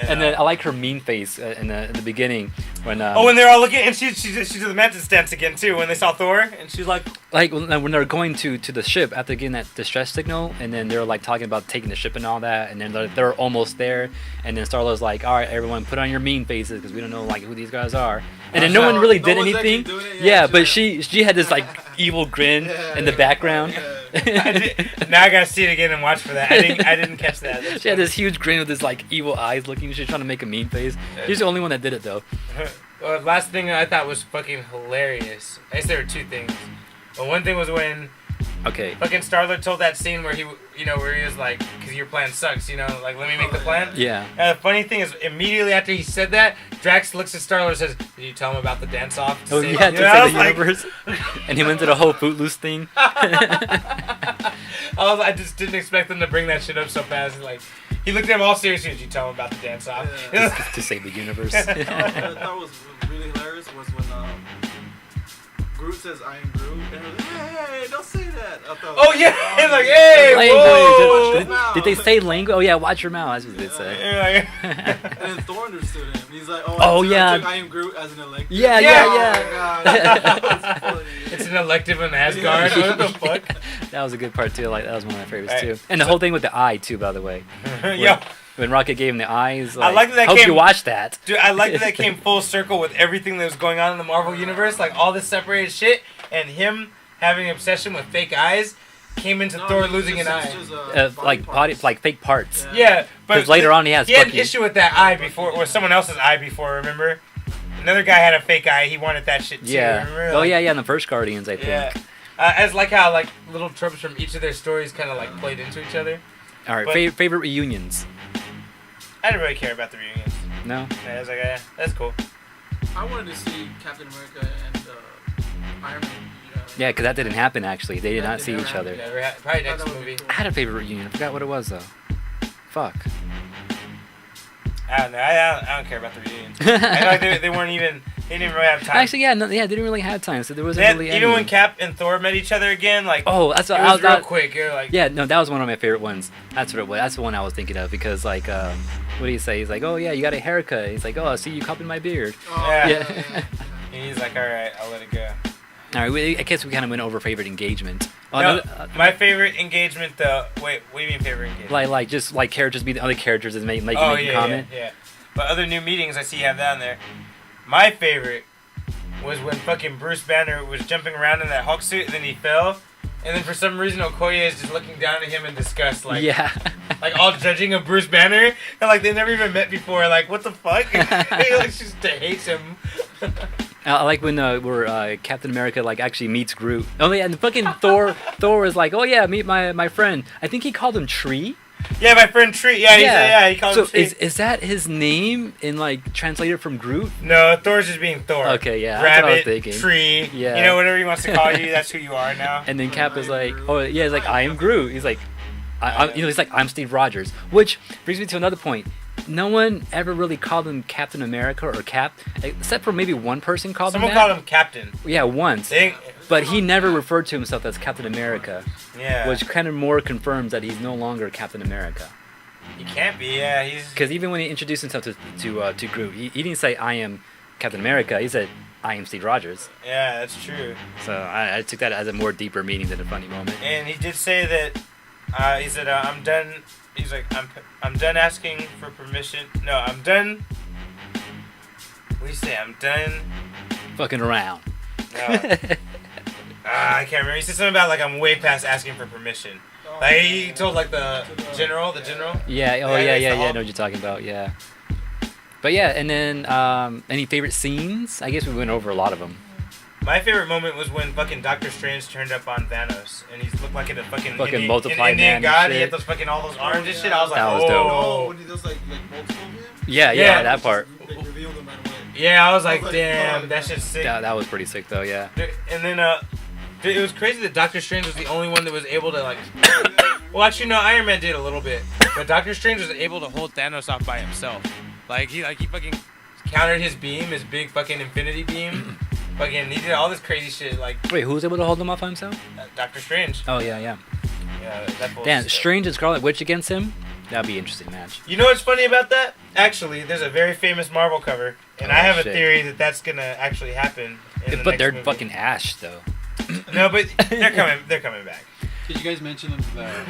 And then I like her mean face in the beginning when when they're all looking, and she did the Mantis dance again too when they saw Thor, and she's like, when they're going to the ship after getting that distress signal, and then they're like talking about taking the ship and all that, and then they're almost there, and then Star-Lord's like, all right, everyone, put on your mean faces because we don't know like who these guys are, and then no one really did one's actually anything. doing it, Yeah, she's but like- she had this like evil grin in the background. now I gotta see it again and watch for that. I didn't catch that. That's She had this huge grin with this like evil eyes looking. She's trying to make a mean face. She's the only one that did it though. Last thing I thought was fucking hilarious. I guess there were two things. But one thing was when Okay. fucking Star-Lord told that scene where he was like, because your plan sucks, like, let me make the plan. Yeah. The funny thing is, immediately after he said that, Drax looks at Star-Lord and says, did you tell him about the dance-off? Oh, Say- yeah, to You know, I say was the like- universe. And he went to the whole Footloose thing. I just didn't expect them to bring that shit up so fast. Like, he looked at him all seriously. Did you tell him about the dance-off? Yeah. To save the universe. What I thought was really hilarious was when Groot says I am Groot, and they're like, hey, don't say that. I thought, Oh, yeah. He's like, hey, whoa. Language. Did they say language? Oh, yeah, watch your mouth. That's what they say. Yeah, And then Thor understood him. He's like, Oh, I yeah. took I am Groot as an elective. Yeah, Yeah. yeah. That was funny. it's an elective in Asgard. What the fuck? That was a good part, too. Like, that was one of my favorites, Right. too. And the whole thing with the eye, too, by the way. Yo, When Rocket gave him the eyes, I like that hope came- you watched that. dude, I like that came full circle with everything that was going on in the Marvel Universe. Like, all this separated shit, and him having an obsession with fake eyes came into No, Thor it's losing an just- eye. it's just, Like fake parts. Yeah, but Because later on he has he had an fucking... issue with that eye before, or someone else's eye before. Remember, another guy had a fake eye. He wanted that shit too. Yeah. Remember? Oh, Like, yeah, in the first Guardians, I think. yeah. As like how like little tropes from each of their stories kind of like played into each other. All right, But- favorite reunions? I didn't really care about the reunions. No? Yeah, I was like, yeah, that's cool. I wanted to see Captain America and Iron Man. Yeah, because that didn't happen, actually. They did That not see didn't each happen. other. Yeah, probably I thought next that would be movie. cool. I had a favorite reunion. I forgot what it was, though. Fuck. I don't know. I don't care about the reunions. I feel like they weren't even. They didn't really have time. Actually, yeah, no, they didn't really have time, so there wasn't They had- really even any. when Cap and Thor met each other again, like Oh, that's it what was real that- quick. You're like, Yeah, no, that was one of my favorite ones. That's what it was. That's the one I was thinking of because, like, what do you say? He's like, oh, yeah, you got a haircut. He's like, oh, I see you copping my beard. Oh, Yeah. Yeah. and he's like, all right, I'll let it go. All right, I guess we kind of went over favorite engagement. Oh, No, another- my favorite engagement, though. Wait, what do you mean favorite engagement? like just like characters be the other characters and make oh a yeah, comment. yeah. But other new meetings, I see you have that on there. My favorite was when fucking Bruce Banner was jumping around in that Hulk suit and then he fell. And then for some reason Okoye is just looking down at him in disgust, like Yeah. like all judging of Bruce Banner. And like they never even met before, like what the fuck? He like just hates him. I like when where Captain America like actually meets Groot. Oh yeah, and fucking Thor was like, oh yeah, meet my friend. I think he called him Tree. Yeah, my friend Tree. Yeah, he called so him Tree. is that his name in like translated from Groot? No, Thor's just being Thor. Okay, yeah, that's what I was Rabbit, thinking. Tree, Yeah. you know, whatever he wants to call you, that's who you are now. And then Cap is I am like, Groot. oh yeah, he's like, I am Groot. He's like, he's like, I'm Steve Rogers. Which brings me to another point. No one ever really called him Captain America or Cap, except for maybe one person called Someone him that. called him Captain. Yeah, once. They, But he never referred to himself as Captain America, yeah. which kind of more confirms that he's no longer Captain America. He can't be, yeah. He's Because even when he introduced himself to Groot, he didn't say I am Captain America. He said I am Steve Rogers. yeah, that's true. So I took that as a more deeper meaning than a funny moment. And he did say that he said I'm done. He's like I'm done asking for permission. No, I'm done. What do you say? I'm done. Fucking around. No, I can't remember. He said something about like I'm way past asking for permission. Like he told like the general. Yeah. Oh Yeah, yeah. that's Yeah. the Yeah. I Hulk. know what you're talking about. Yeah. But yeah, and then any favorite scenes? I guess we went over a lot of them. My favorite moment was when fucking Doctor Strange turned up on Thanos and he looked like a fucking Fucking multiply Indian man and god. He shit. had those fucking all those arms and shit. I was like, That was oh. dope. Oh, when he does like multiple of him? Yeah. Yeah. That part. They reveal them right away. Yeah, I was like, I was like, damn, fuck. that shit's sick. That was pretty sick though. Yeah. Dude, and then dude, it was crazy that Doctor Strange was the only one that was able to like. Well, actually, no, Iron Man did a little bit, but Doctor Strange was able to hold Thanos off by himself. Like he fucking countered his beam, his big fucking infinity beam. Fucking, he did all this crazy shit. Like Wait, who was able to hold him off by himself? Doctor Strange. Oh yeah. Yeah. Yeah, that bullshit. Damn, Strange and Scarlet Witch against him. That'd be an interesting match. You know what's funny about that? Actually, there's a very famous Marvel cover, and Oh, I have a shit. theory that that's gonna actually happen. In the But next they're movie. fucking Ash though. No, but they're coming. They're coming back. Did you guys mention that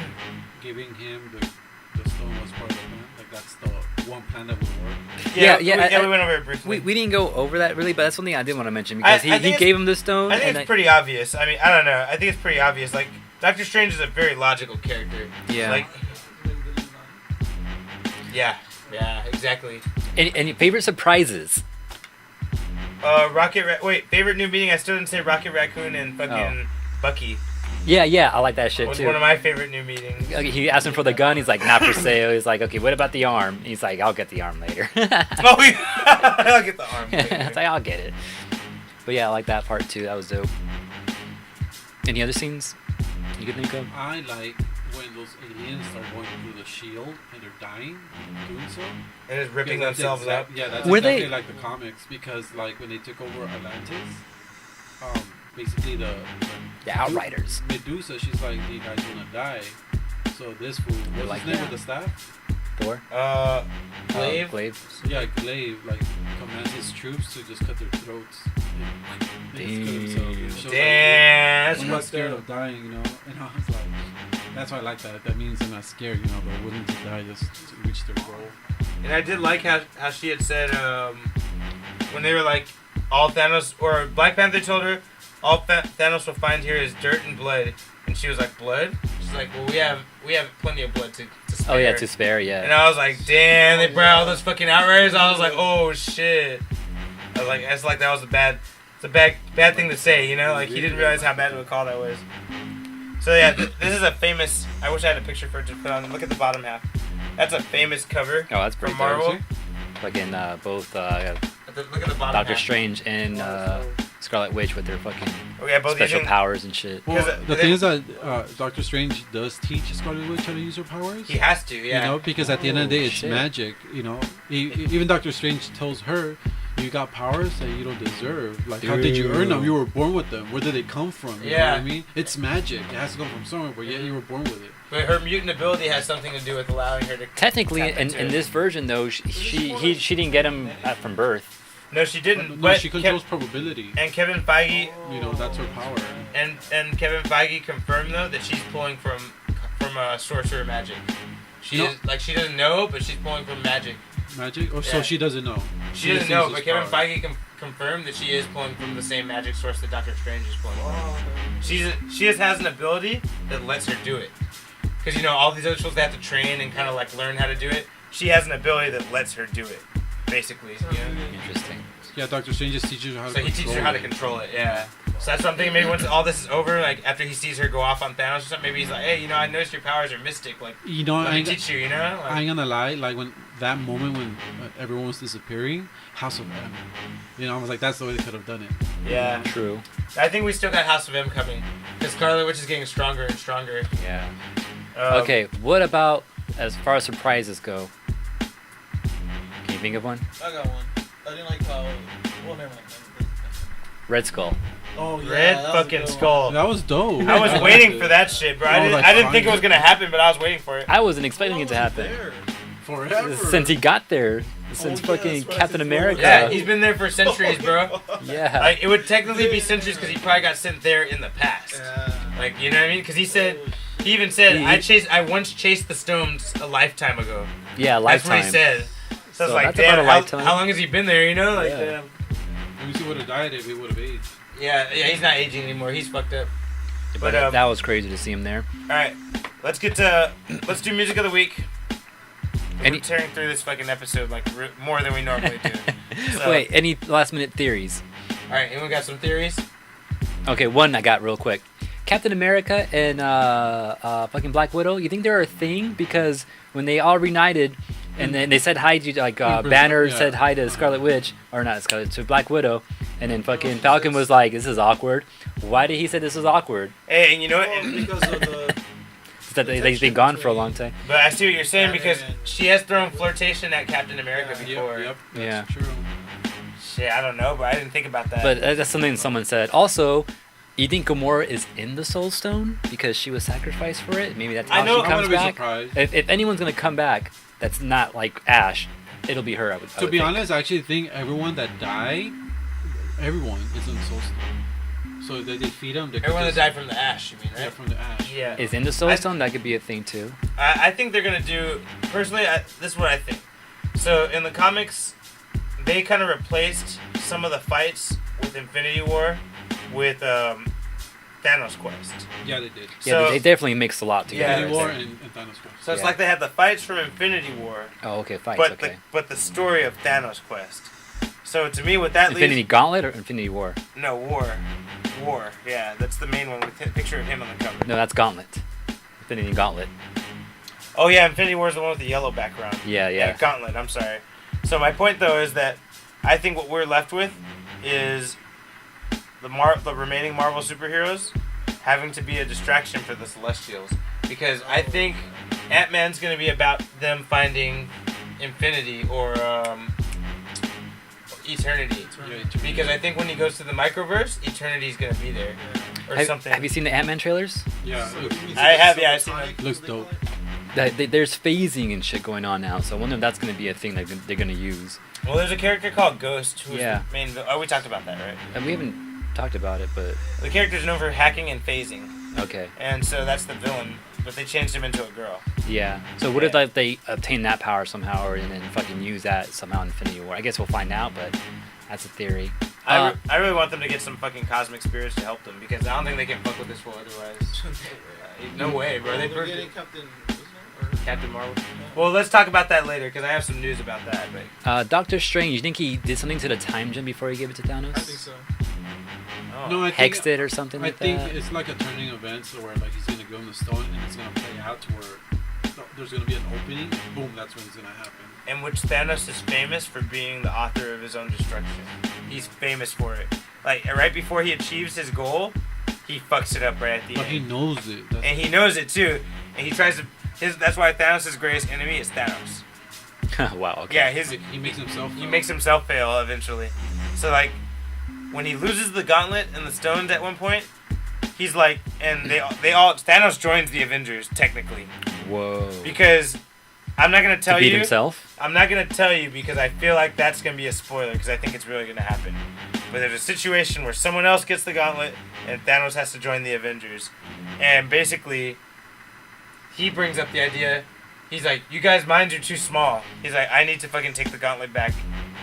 giving him the stone was part of the plan? Like that's the one plan that would work? Yeah, We went over it briefly. We didn't go over that really, but that's something I did want to mention because I think he it's- gave him the stone. I think and it's pretty obvious. I mean, I don't know. I think it's pretty obvious. Like, Doctor Strange is a very logical character. Yeah. Like, yeah, exactly. Any favorite surprises? favorite new meeting. I still didn't say Rocket Raccoon and fucking Bucky. Yeah, I like that shit Was too. one of my favorite new meetings. He asked him for the gun. He's like, not for sale. He's like, okay, what about the arm? He's like, I'll get the arm later. I'll get the arm later. It's like, I'll get it. But yeah, I like that part too. That was dope. Any other scenes you can think of? I like when those aliens are going through the shield and they're dying, doing so. And just ripping themselves up. Yeah, that's Were exactly they- like the comics, because like when they took over Atlantis, basically the Outriders. Medusa, she's like, you guys wanna die. So this fool, what's like his name that. with the staff? Thor. Glaive. Glaive. Yeah, Glaive, like commands his troops to just cut their throats. And just kill themselves. It shows, Damn, like, that's I'm not fucked scared up. of dying, you know. And I was like, that's why I like that. That means I'm not scared, you know, but willing to die just to reach their goal. And I did like how she had said when they were like, all Thanos, or Black Panther told her, all Thanos will find here is dirt and blood. And she was like, blood? She's like, well, we have plenty of blood to spare. Oh yeah, to spare. Yeah. And I was like, damn, they brought all those fucking outriders. I was like, oh shit. I was like, it's like that was a bad thing to say, you know? Like he didn't realize how bad of a call that was. So yeah, this is a famous. I wish I had a picture for it to put on. Look at the bottom half. That's a famous cover. Oh, that's pretty from Marvel. dope. Fucking both Look at the bottom Doctor half. Strange and Scarlet Witch with their fucking Oh yeah, both special using- powers and shit. Well, Because the thing is that Doctor Strange does teach Scarlet Witch how to use her powers. He has to, yeah. You know, because at the end of the day, it's shit. magic. You know, even Doctor Strange tells her, "You got powers that you don't deserve. Like, how did you earn them? You were born with them. Where did they come from? You know Yeah. what I mean? It's magic. It has to come from somewhere, but yet you were born with it. But her mutant ability has something to do with allowing her to. Technically, tap in into it. this version though, she didn't get him from birth. No, she didn't. No, but she controls probability. and Kevin Feige You know, that's her power. and Kevin Feige confirmed though that she's pulling from sorcerer magic. She No. is like she doesn't know, but she's pulling from magic. Magic? Or so Yeah. she doesn't know. She just doesn't know, uses but Kevin power. Feige confirmed that she is pulling from the same magic source that Doctor Strange is pulling from. She just has an ability that lets her do it. Because you know all these other shows they have to train and kind of like learn how to do it. She has an ability that lets her do it, basically. You know? Interesting. Yeah, Doctor Strange just teaches her how to So he teaches her how to control it, yeah. So that's what I'm thinking. Maybe once all this is over, like after he sees her go off on Thanos or something, maybe he's like, hey, you know, I noticed your powers are mystic. Like, You know, let I me ain't, teach you, you know? I ain't gonna lie. Like when that moment when everyone was disappearing, House of M. You know, I was like, that's the way they could have done it. Yeah. True. I think we still got House of M coming. Because Scarlet Witch is getting stronger and stronger. Yeah. Okay. Okay. What about as far as surprises go? Can you think of one? I got one. I didn't like how. Well, never mind. Red Skull. Oh yeah. Red that was a fucking good one. skull. That was dope. I was waiting for that shit, bro. I was like, I didn't think it fine. was going to happen, but I was waiting for it. I wasn't expecting it to happen. There. Forever. Since he got there, since yeah, fucking that's right, Captain since America. Yeah, he's been there for centuries, bro. Yeah. Like, it would technically be centuries because he probably got sent there in the past. Yeah. Like, you know what I mean? Because he said, he even said, I once chased the stones a lifetime ago. Yeah, That's lifetime. what he said. So it's So like, that's about damn, a lifetime. how long has he been there, you know? Like, Yeah. damn. Let me see would have died if he would have aged. Yeah, he's not aging anymore. He's fucked up. But But, that was crazy to see him there. Alright, let's do music of the week. We're Any- tearing through this fucking episode like more than we normally do. So- Wait, any last minute theories? Alright, anyone got some theories? Okay, one I got real quick. Captain America and fucking Black Widow. You think they're a thing because when they all reunited, and then they said hi to like Banner Yeah. said hi to Scarlet Witch or not Scarlet to Black Widow, and then fucking Falcon was like, "This is awkward." Why did he say this was awkward? Hey, and you know what? Well, because of the. It's that they've been gone for a long time. But I see what you're saying Banner because and- she has thrown flirtation at Captain America before. Yep, that's Yeah. true. Shit, I don't know, but I didn't think about that. But that's something someone said. Also, you think Gamora is in the Soul Stone because she was sacrificed for it? Maybe that's I how know- she I'm comes gonna be back. surprised. If anyone's gonna come back, that's not like Ash. It'll be her. I would To think. be honest, I actually think everyone that died, everyone is in the Soul Stone. So they feed them. Everyone that died from the ash, you mean, Yeah, right? from the ash. Yeah. is in the Soul I- Stone. That could be a thing too. I think they're gonna do. Personally, this is what I think. So in the comics, they kind of replaced some of the fights with Infinity War with Thanos Quest. Yeah, they did. Yeah, So- they definitely mixed a lot Yeah, together. Infinity War right there. and Thanos Quest. So it's Yeah. like they had the fights from Infinity War, Oh, okay, fights. but Okay. the story of Thanos Quest. So to me, what that Infinity leaves... Gauntlet or Infinity War? No, War. War, yeah. That's the main one with a picture of him on the cover. No, that's Gauntlet. Infinity Gauntlet. Oh, yeah, Infinity War is the one with the yellow background. Yeah. Gauntlet, I'm sorry. So my point, though, is that I think what we're left with is the remaining Marvel superheroes having to be a distraction for the Celestials. Because I think Ant-Man's going to be about them finding Infinity or Eternity. Because I think when he goes to the Microverse, Eternity's going to be there. Or something. Have you seen the Ant-Man trailers? Yeah. I have, yeah. I've seen it. Looks dope. There's phasing and shit going on now, so I wonder if that's going to be a thing that they're going to use. Well, there's a character called Ghost who's Yeah. the main... Oh, we talked about that, right? And we haven't talked about it, but... The character's known for hacking and phasing. Okay. And so that's the villain, but they changed him into a girl. Yeah. So what if like, they obtain that power somehow, and then fucking use that somehow in Infinity War? I guess we'll find out, but that's a theory. I really want them to get some fucking cosmic spirits to help them, because I don't think they can fuck with this world otherwise. No way, bro. They They're getting Captain Marvel. Well, let's talk about that later, because I have some news about that. But Doctor Strange, you think he did something to the time gem before he gave it to Thanos? I think so. oh. No, I think, Hexed it or something like that? I think it's like a turning event, so where like he's gonna go in the stone and it's gonna play out to where there's gonna be an opening. Boom, that's when it's gonna happen. In which Thanos is famous for being the author of his own destruction. He's famous for it. Like right before he achieves his goal, he fucks it up right at the But end. he knows it. And he knows it too. And he tries to. That's why Thanos' greatest enemy is Thanos. Wow. Okay. Yeah, he makes himself. He makes himself fail eventually. So like, when he loses the gauntlet and the stones at one point, he's like, and they all Thanos joins the Avengers technically. Whoa. Because I'm not gonna tell to beat you. himself? I'm not gonna tell you because I feel like that's gonna be a spoiler because I think it's really gonna happen. But there's a situation where someone else gets the gauntlet and Thanos has to join the Avengers, and basically, he brings up the idea. He's like, "You guys' minds are too small." He's like, "I need to fucking take the gauntlet back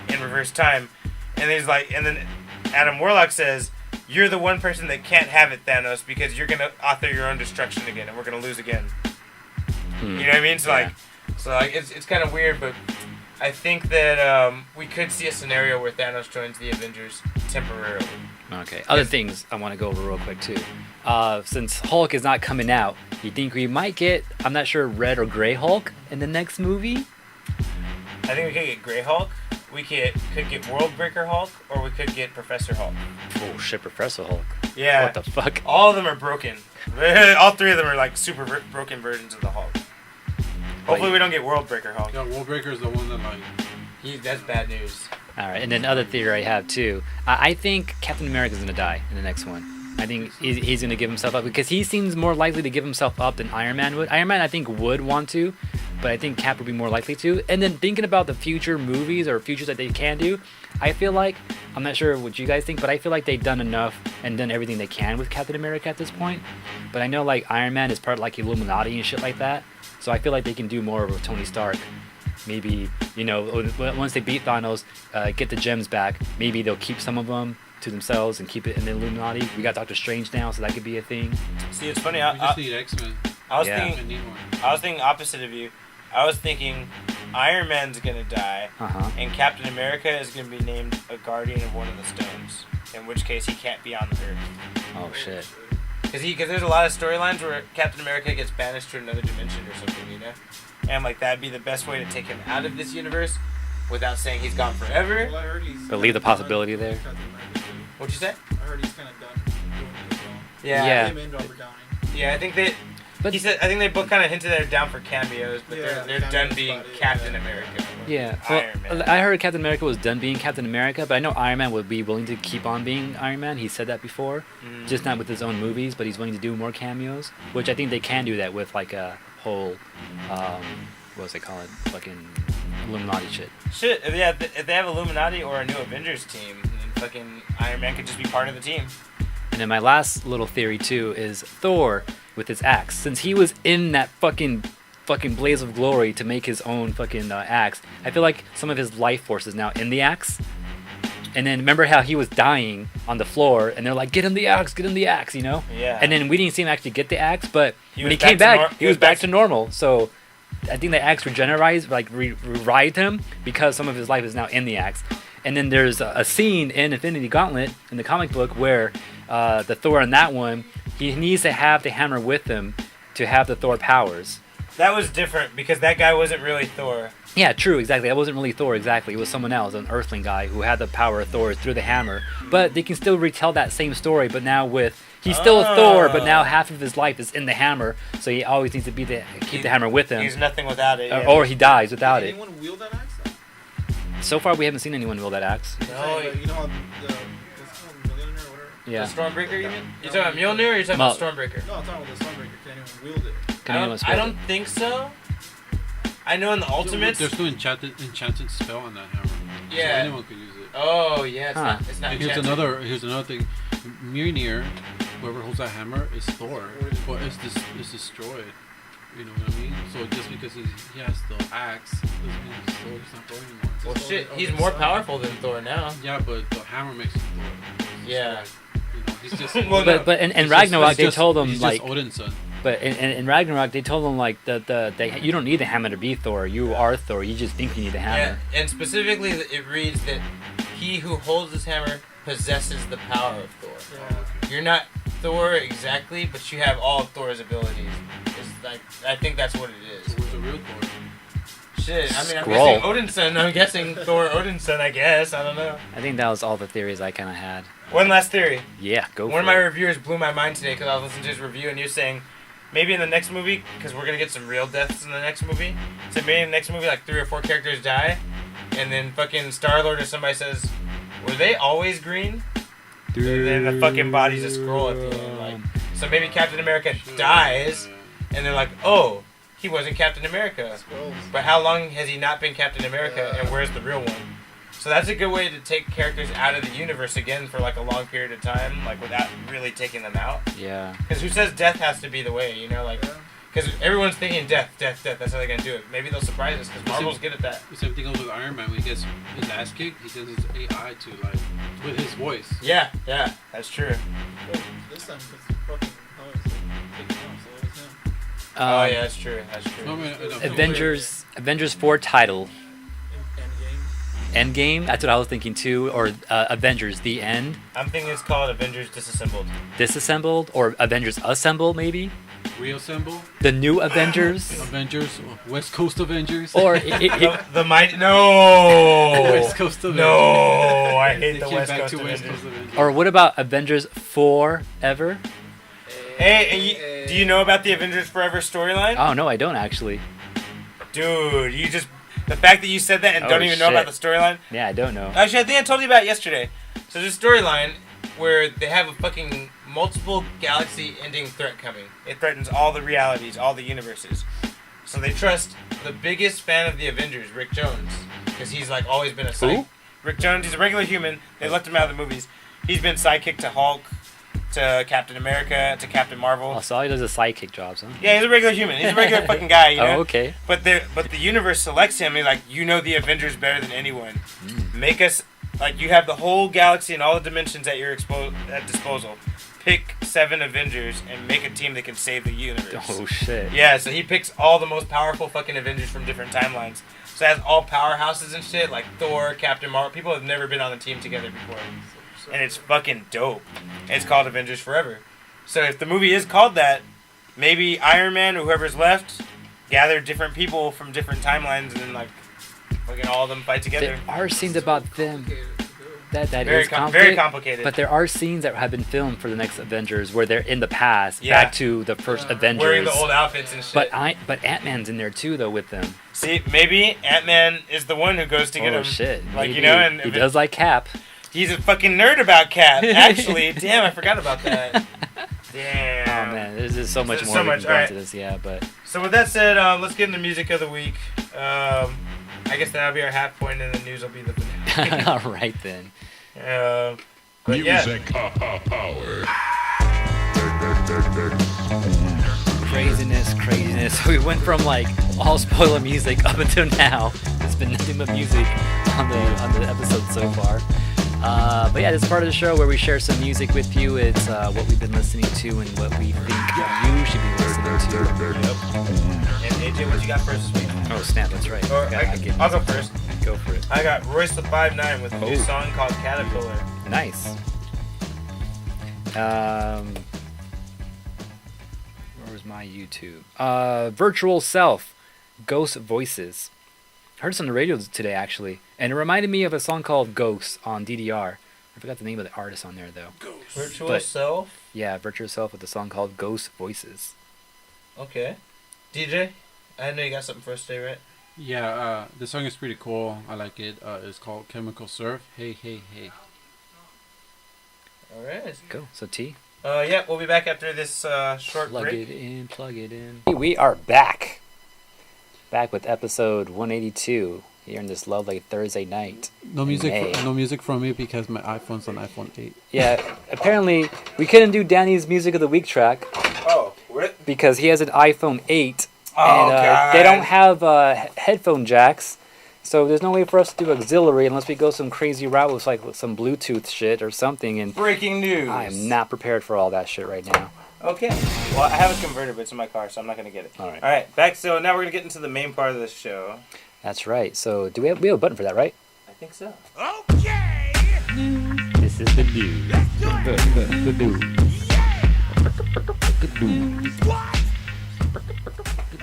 in reverse time," and he's like, and then Adam Warlock says, "You're the one person that can't have it, Thanos, because you're gonna author your own destruction again, and we're gonna lose again." You know what I mean? So like it's kind of weird, but I think that we could see a scenario where Thanos joins the Avengers temporarily. Okay. Other things I want to go over real quick too. Since Hulk is not coming out, you think we might get, I'm not sure, red or gray Hulk in the next movie? I think we could get Grey Hulk. We could get Worldbreaker Hulk, or we could get Professor Hulk. Oh shit, Professor Hulk. Yeah. What the fuck? All of them are broken. All three of them are like super broken versions of the Hulk. Hopefully we don't get Worldbreaker Hulk. Yeah, Worldbreaker is the one that like. That's bad news. All right, and then other theory I have too. I think Captain America's gonna die in the next one. I think he's gonna give himself up because he seems more likely to give himself up than Iron Man would. Iron Man I think would want to, but I think Cap would be more likely to. And then thinking about the future movies or futures that they can do, I feel like, I'm not sure what you guys think, but I feel like they've done enough and done everything they can with Captain America at this point. But I know like Iron Man is part of like Illuminati and shit like that, so I feel like they can do more with Tony Stark. Maybe, you know, once they beat Thanos, get the gems back, maybe they'll keep some of them to themselves and keep it in the Illuminati. We got Doctor Strange now, so that could be a thing. See, it's funny. We just need X-Men. I was Yeah. thinking opposite of you. I was thinking Iron Man's gonna die, and Captain America is gonna be named a guardian of one of the stones. In which case, he can't be on the Earth. Oh shit. Because there's a lot of storylines where Captain America gets banished to another dimension or something, you know? And like that'd be the best way to take him out of this universe without saying he's gone forever. Well, I heard he's But leave the possibility there. What'd you say? I heard he's kind of done doing it as well. Yeah. Him and Robert Downey. Yeah, I think they. But I think they both kind of hinted they're down for cameos, but Yeah, they're done cameo being spotty, Captain yeah. America. Yeah, Iron Man. well, I heard Captain America was done being Captain America, but I know Iron Man would be willing to keep on being Iron Man. He said that before, just not with his own movies, but he's willing to do more cameos, which I think they can do that with like a whole, what's they call it, fucking Illuminati shit. Shit, if they have Illuminati or a new Avengers team, then fucking Iron Man could just be part of the team. And then my last little theory too is Thor with his axe. Since he was in that fucking blaze of glory to make his own fucking axe, I feel like some of his life force is now in the axe. And then remember how he was dying on the floor, and they're like, "Get him the axe," you know? Yeah. And then we didn't see him actually get the axe, but when he was came back to back, he was back to normal. So I think the axe revived him because some of his life is now in the axe. And then there's a scene in Infinity Gauntlet in the comic book where the Thor in that one, he needs to have the hammer with him to have the Thor powers. That was different because that guy wasn't really Thor. Yeah, true, exactly. That wasn't really Thor, exactly. It was someone else, an Earthling guy who had the power of Thor through the hammer. But they can still retell that same story, but now with... He's still a Thor, but now half of his life is in the hammer, so he always needs to keep the hammer with him. He's nothing without it. Yeah. Or he dies without Did it. anyone wield that axe? So far, we haven't seen anyone wield that axe. No, You know how what's it called, Millionaire or whatever? Yeah. The Stormbreaker, you mean? You talking about Mjolnir or you talking about Stormbreaker? No, I'm talking about the Stormbreaker. Can anyone wield it? I don't think so. I know in the Ultimates. There's no enchanted spell on that hammer. Yeah. So anyone could use it. Oh yeah, it's not And enchanted. here's another thing. Mjolnir, whoever holds that hammer is Thor, but it's destroyed. You know what I mean? So just because he has the axe doesn't mean he's Thor. He's not Thor anymore. Well, shit, he's more powerful than Thor now. Yeah, but the hammer makes him Thor. Yeah. You know, he's just. Well, But in Ragnarok, they told him, he's like... just Odin's son. But in Ragnarok, they told him, like, you don't need the hammer to be Thor. You are Thor. You just think you need the hammer. Yeah, and specifically, it reads that he who holds this hammer possesses the power of Thor. Yeah. You're not Thor exactly, but you have all of Thor's abilities. I think that's what it So is. where's the real Thor? Shit, I mean, I'm Skrull. guessing Odin's son. I'm guessing Thor Odin's son, I guess. I don't know. I think that was all the theories I kind of had. One last theory. Yeah, go One for of my it. reviewers blew my mind today because I was listening to his review and he was saying maybe in the next movie, because we're going to get some real deaths in the next movie, so maybe in the next movie like 3 or 4 characters die and then fucking Star-Lord or somebody says, were they always green? And then the fucking body's a scroll at the end. Like, so maybe Captain America dies and they're like, oh, he wasn't Captain America. Scrolls. But how long has he not been Captain America and where's the real one? So that's a good way to take characters out of the universe again for like a long period of time, like without really taking them out. Yeah. Because who says death has to be the way, you know? Like, because everyone's thinking death. That's how they're going to do it. Maybe they'll surprise us because Marvel's good at that. The same thing goes with Iron Man. When he gets his ass kicked, he does his AI to, like, with his voice. Yeah, that's true. But this time, it's fucking powers taken off, so it was him. Oh, yeah, that's true. No, man, Avengers 4 title. Endgame. Endgame? That's what I was thinking too. Or Avengers The End. I'm thinking it's called Avengers Disassembled. Disassembled? Or Avengers Assembled, maybe? Reassemble. The new Avengers? Avengers. West Coast Avengers. Or The mighty... No! West Coast Avengers. No! I hate They the came West back Coast to Avengers. West Coast Avengers. Or what about Avengers Forever? Hey, do you know about the Avengers Forever storyline? Oh, no, I don't actually. Dude, you just... The fact that you said that and Oh, don't even know shit. about the storyline... Yeah, I don't know. Actually, I think I told you about it yesterday. So there's a storyline where they have a fucking multiple galaxy-ending threat coming. It threatens all the realities, all the universes. So they trust the biggest fan of the Avengers, Rick Jones, because he's like always been a Who? Rick Jones. He's a regular human. They left him out of the movies. He's been sidekick to Hulk, to Captain America, to Captain Marvel. Oh, so all he does is sidekick jobs, huh? Yeah, he's a regular human. He's a regular fucking guy, you know. Oh, okay. But the universe selects him. He's like, you know the Avengers better than anyone. Make us like you have the whole galaxy and all the dimensions at your disposal. Pick 7 Avengers and make a team that can save the universe. Oh, shit. Yeah, so he picks all the most powerful fucking Avengers from different timelines. So it has all powerhouses and shit like Thor, Captain Marvel. People have never been on the team together before, and it's fucking dope. And it's called Avengers Forever. So if the movie is called that, maybe Iron Man or whoever's left gather different people from different timelines and then like fucking all of them fight together. There are scenes about them. That Very is very complicated. But there are scenes that have been filmed for the next Avengers where they're in the past, Yeah. back to the first Avengers. Wearing the old outfits and shit. But Ant-Man's in there too, though, with them. See, maybe Ant-Man is the one who goes to get Oh him. shit! Like, Maybe. you know, and he does like Cap. He's a fucking nerd about Cap. Actually, damn, I forgot about that. Damn. Oh man, there's just so much There's more so we much, can go alright. into this. Yeah, but So with that said, let's get into music of the week. I guess that'll be our half point, and the news will be the finale. all right then. But yeah. Music power. Craziness. We went from like all spoiler music up until now. It's been nothing but music on the episode so far. But yeah, this is part of the show where we share some music with you. It's what we've been listening to and what we think you should be listening to. And AJ, what you got first this week? Oh snap, that's right. Or I'll get I'll go first. Go for it. I got Royce the 5'9" with a new song called Caterpillar. Nice. Where was my YouTube? Virtual Self, Ghost Voices. Heard this on the radio today, actually. And it reminded me of a song called Ghosts on DDR. I forgot the name of the artist on there, though. Virtual Self? Yeah, Virtual Self with a song called Ghost Voices. Okay. DJ, I know you got something for us today, right? Yeah, the song is pretty cool. I like it. It's called Chemical Surf. Hey, hey, hey. All right. Cool. So T? Yeah, we'll be back after this short Plug break. Plug it in. We are back. Back with episode 182 here on this lovely Thursday night. No music from me because my iPhone's on iPhone 8. Yeah, apparently we couldn't do Danny's Music of the Week track. Oh, what? Because he has an iPhone 8. Oh, and God. they don't have headphone jacks. So there's no way for us to do auxiliary unless we go some crazy route with like some Bluetooth shit or something. And breaking news. I am not prepared for all that shit right now. Okay. Well, I have a converter, but it's in my car, so I'm not going to get it. All right. All right. Back. So now we're going to get into the main part of the show. That's right. So do we have a button for that, right? I think so. Okay. This is the news. Let's do it. The news. The news. What?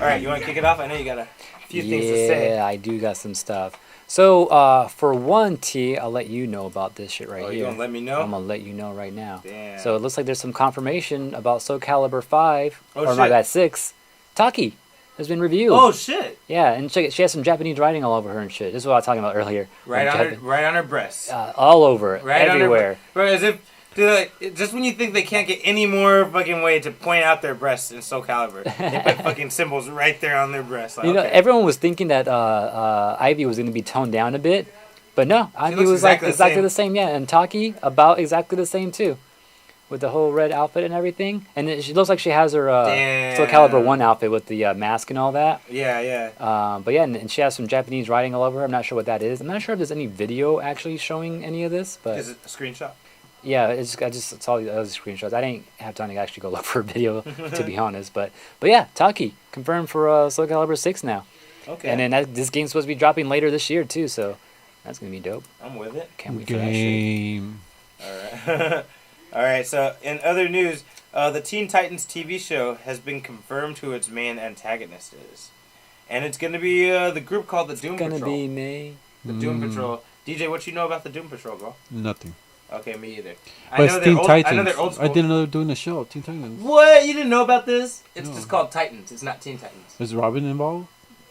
All right. You want to kick it off? I know you got a few things to say. Yeah, I do got some stuff. So, for one, T, I'll let you know about this shit right here. You gonna let me know? I'm gonna let you know right now. Damn. So it looks like there's some confirmation about Soul Calibur 5, Oh, or shit. my bad, 6. Taki has been reviewed. Oh shit! Yeah, and check it, she has some Japanese writing all over her and shit. This is what I was talking about earlier. Right on her breasts. All over, Right everywhere. on her, bro, as if just when you think they can't get any more fucking way to point out their breasts in Soul Calibur, they put fucking symbols right there on their breasts. Like, You know, okay. everyone was thinking that Ivy was going to be toned down a bit, but no, Ivy looks was like exactly the exactly same. the same. Yeah, and Taki about exactly the same too, with the whole red outfit and everything. And she looks like she has her Soul Calibur 1 outfit with the mask and all that. Yeah. But yeah, and she has some Japanese writing all over her. I'm not sure what that is. I'm not sure if there's any video actually showing any of this, but Is it a screenshot? yeah, I just saw the other screenshots. I didn't have time to actually go look for a video, to be honest. But yeah, Taki confirmed for Soul Calibur 6 now. Okay. And then this game's supposed to be dropping later this year too, so that's gonna be dope. I'm with it. Can't wait for that shit. Game. All right. All right. So in other news, the Teen Titans TV show has been confirmed who its main antagonist is, and it's gonna be the group called the Doom Gonna Patrol. be me. The Doom Patrol. DJ, what you know about the Doom Patrol, bro? Nothing. Okay, me either. But it's Teen Titans. I know they're old school. I didn't know they were doing a show, Teen Titans. What? You didn't know about this? It's No. just called Titans. It's not Teen Titans. Is Robin involved?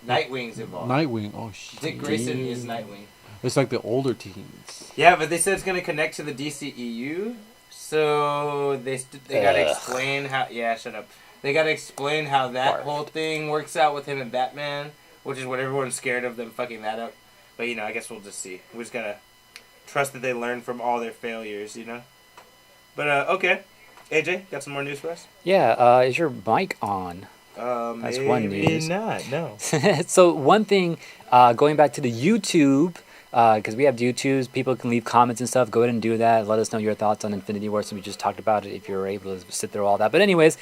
Nightwing's involved. Nightwing. Oh, shit. Dick Grayson is Nightwing. It's like the older teens. Yeah, but they said it's gonna connect to the DCEU, so they gotta Ugh. explain how. Yeah, shut up. They gotta explain how that Barf. whole thing works out with him and Batman, which is what everyone's scared of them fucking that up. But I guess we'll just see. We just gotta trust that they learn from all their failures, But okay, AJ, got some more news for us? Yeah, is your mic on? That's one news. not. No. So one thing, going back to the YouTube, because we have YouTubes, people can leave comments and stuff. Go ahead and do that. Let us know your thoughts on Infinity Wars. So we just talked about it. If you're able to sit through all that. But anyways,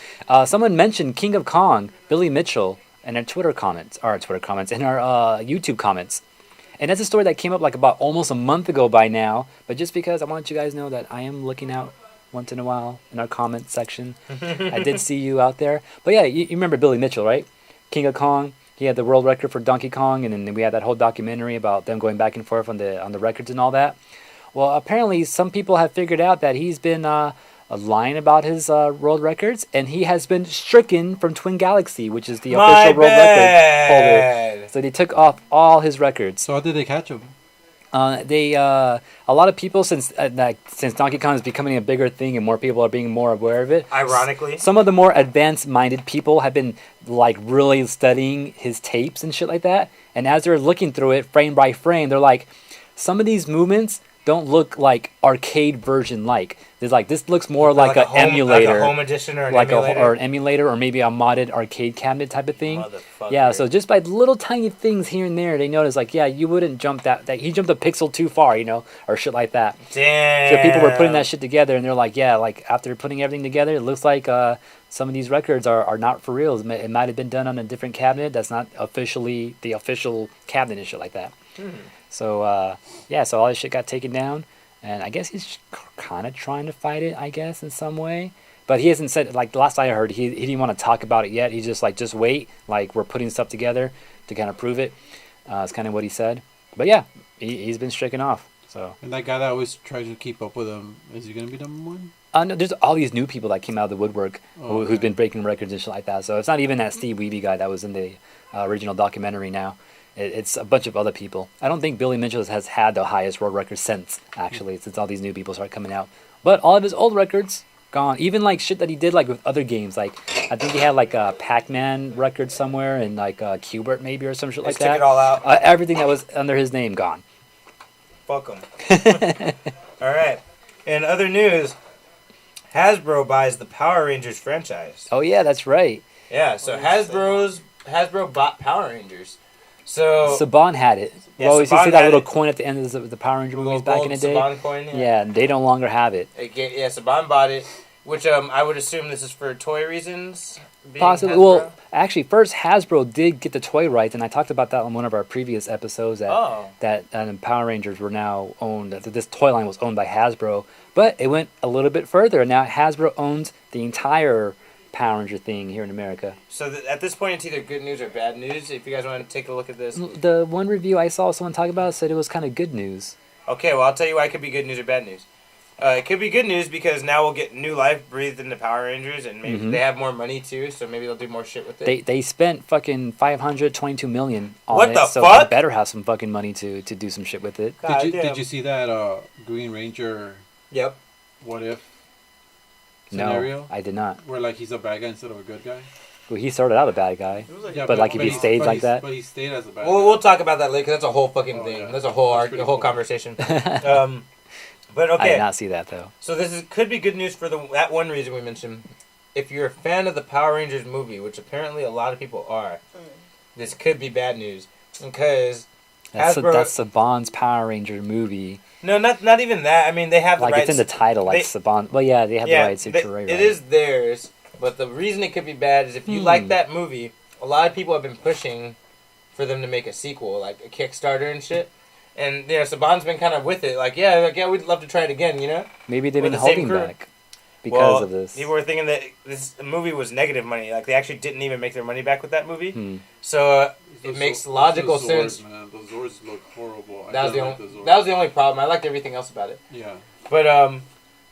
someone mentioned King of Kong, Billy Mitchell, in our Twitter comments, in our YouTube comments. And that's a story that came up like about almost a month ago by now. But just because I want you guys to know that I am looking out once in a while in our comment section. I did see you out there. But yeah, you remember Billy Mitchell, right? King of Kong. He had the world record for Donkey Kong, and then we had that whole documentary about them going back and forth on the records and all that. Well, apparently some people have figured out that he's been lying about his world records, and he has been stricken from Twin Galaxy, which is the official world record holder. So they took off all his records. So how did they catch him? A lot of people, since Donkey Kong is becoming a bigger thing and more people are being more aware of it. Ironically. Some of the more advanced-minded people have been like really studying his tapes and shit like that. And as they're looking through it frame by frame, they're like, some of these movements don't look like arcade version like. There's like, this looks more like an emulator. Like a home edition or an like emulator. or an emulator, or maybe a modded arcade cabinet type of thing. Motherfucker. Yeah, so just by little tiny things here and there, they notice like, yeah, you wouldn't jump that he jumped a pixel too far, or shit like that. Damn. So people were putting that shit together, and they're like, yeah, like after putting everything together, it looks like some of these records are not for real. It might have been done on a different cabinet that's not officially the official cabinet and shit like that. So yeah, so all this shit got taken down, and I guess he's kind of trying to fight it, I guess, in some way. But he hasn't said, like, the last I heard, he didn't want to talk about it yet. He's just like, just wait, like, we're putting stuff together to kind of prove it. It's kind of what he said. But yeah, he's been stricken off. So. And that guy that always tries to keep up with him, is he gonna be number one? No, there's all these new people that came out of the woodwork who's been breaking records and shit like that. So it's not even that Steve Wiebe guy that was in the original documentary now. It's a bunch of other people. I don't think Billy Mitchell has had the highest world record since all these new people start coming out. But all of his old records, gone. Even like shit that he did like with other games. Like I think he had like a Pac-Man record somewhere and like Qbert maybe or some shit like that. Took it all out. Everything that was under his name, gone. Fuck him. All right. In other news, Hasbro buys the Power Rangers franchise. Oh yeah, that's right. Yeah, so Hasbro bought Power Rangers. So Saban had it. Yeah, well, you see Saban that had little it. coin at the end of the Power Ranger movies little back in gold the day? Saban coin, yeah, they no longer have it. Yeah, Saban bought it, which I would assume this is for toy reasons. Possibly. Hasbro? Well, actually, first Hasbro did get the toy rights, and I talked about that on one of our previous episodes. That Power Rangers were now owned. That this toy line was owned by Hasbro, but it went a little bit further. Now Hasbro owns the entire Power Ranger thing here in America. So at this point, it's either good news or bad news. If you guys want to take a look at this, The one review I saw someone talk about said it was kind of good news. Okay, well I'll tell you why it could be good news or bad news. It could be good news because now we'll get new life breathed into Power Rangers, and maybe they have more money too, so maybe they'll do more shit with it. They spent fucking $522 million on What it, the so fuck? they better have some fucking money to do some shit with it. Did you see that Green Ranger? Yep. What if scenario? No, I did not. Where like he's a bad guy instead of a good guy. Well, he started out a bad guy, It was like, Yeah, but like if he stayed like that. But he stayed as a bad Well, guy. we'll talk about that later. 'Cause that's a whole fucking thing. yeah. That's a whole That's pretty whole cool. conversation. But I okay. did not see that though. So could be good news for that one reason we mentioned. If you're a fan of the Power Rangers movie, which apparently a lot of people are, this could be bad news because That's Hasbro. Saban's Power Ranger movie. No, not even that. I mean, they have the Like rights. it's in the title, like Saban. Well, yeah, they have the rights. it Right. is theirs. But the reason it could be bad is if you like that movie, a lot of people have been pushing for them to make a sequel, like a Kickstarter and shit. And Saban's been kind of with it, like we'd love to try it again, you know. Maybe they've With been the same holding crew. back because of this. People were thinking that this movie was negative money. Like they actually didn't even make their money back with that movie. Hmm. So it makes logical sense. Man, those Zords look horrible. That was the only problem. I liked everything else about it. Yeah. But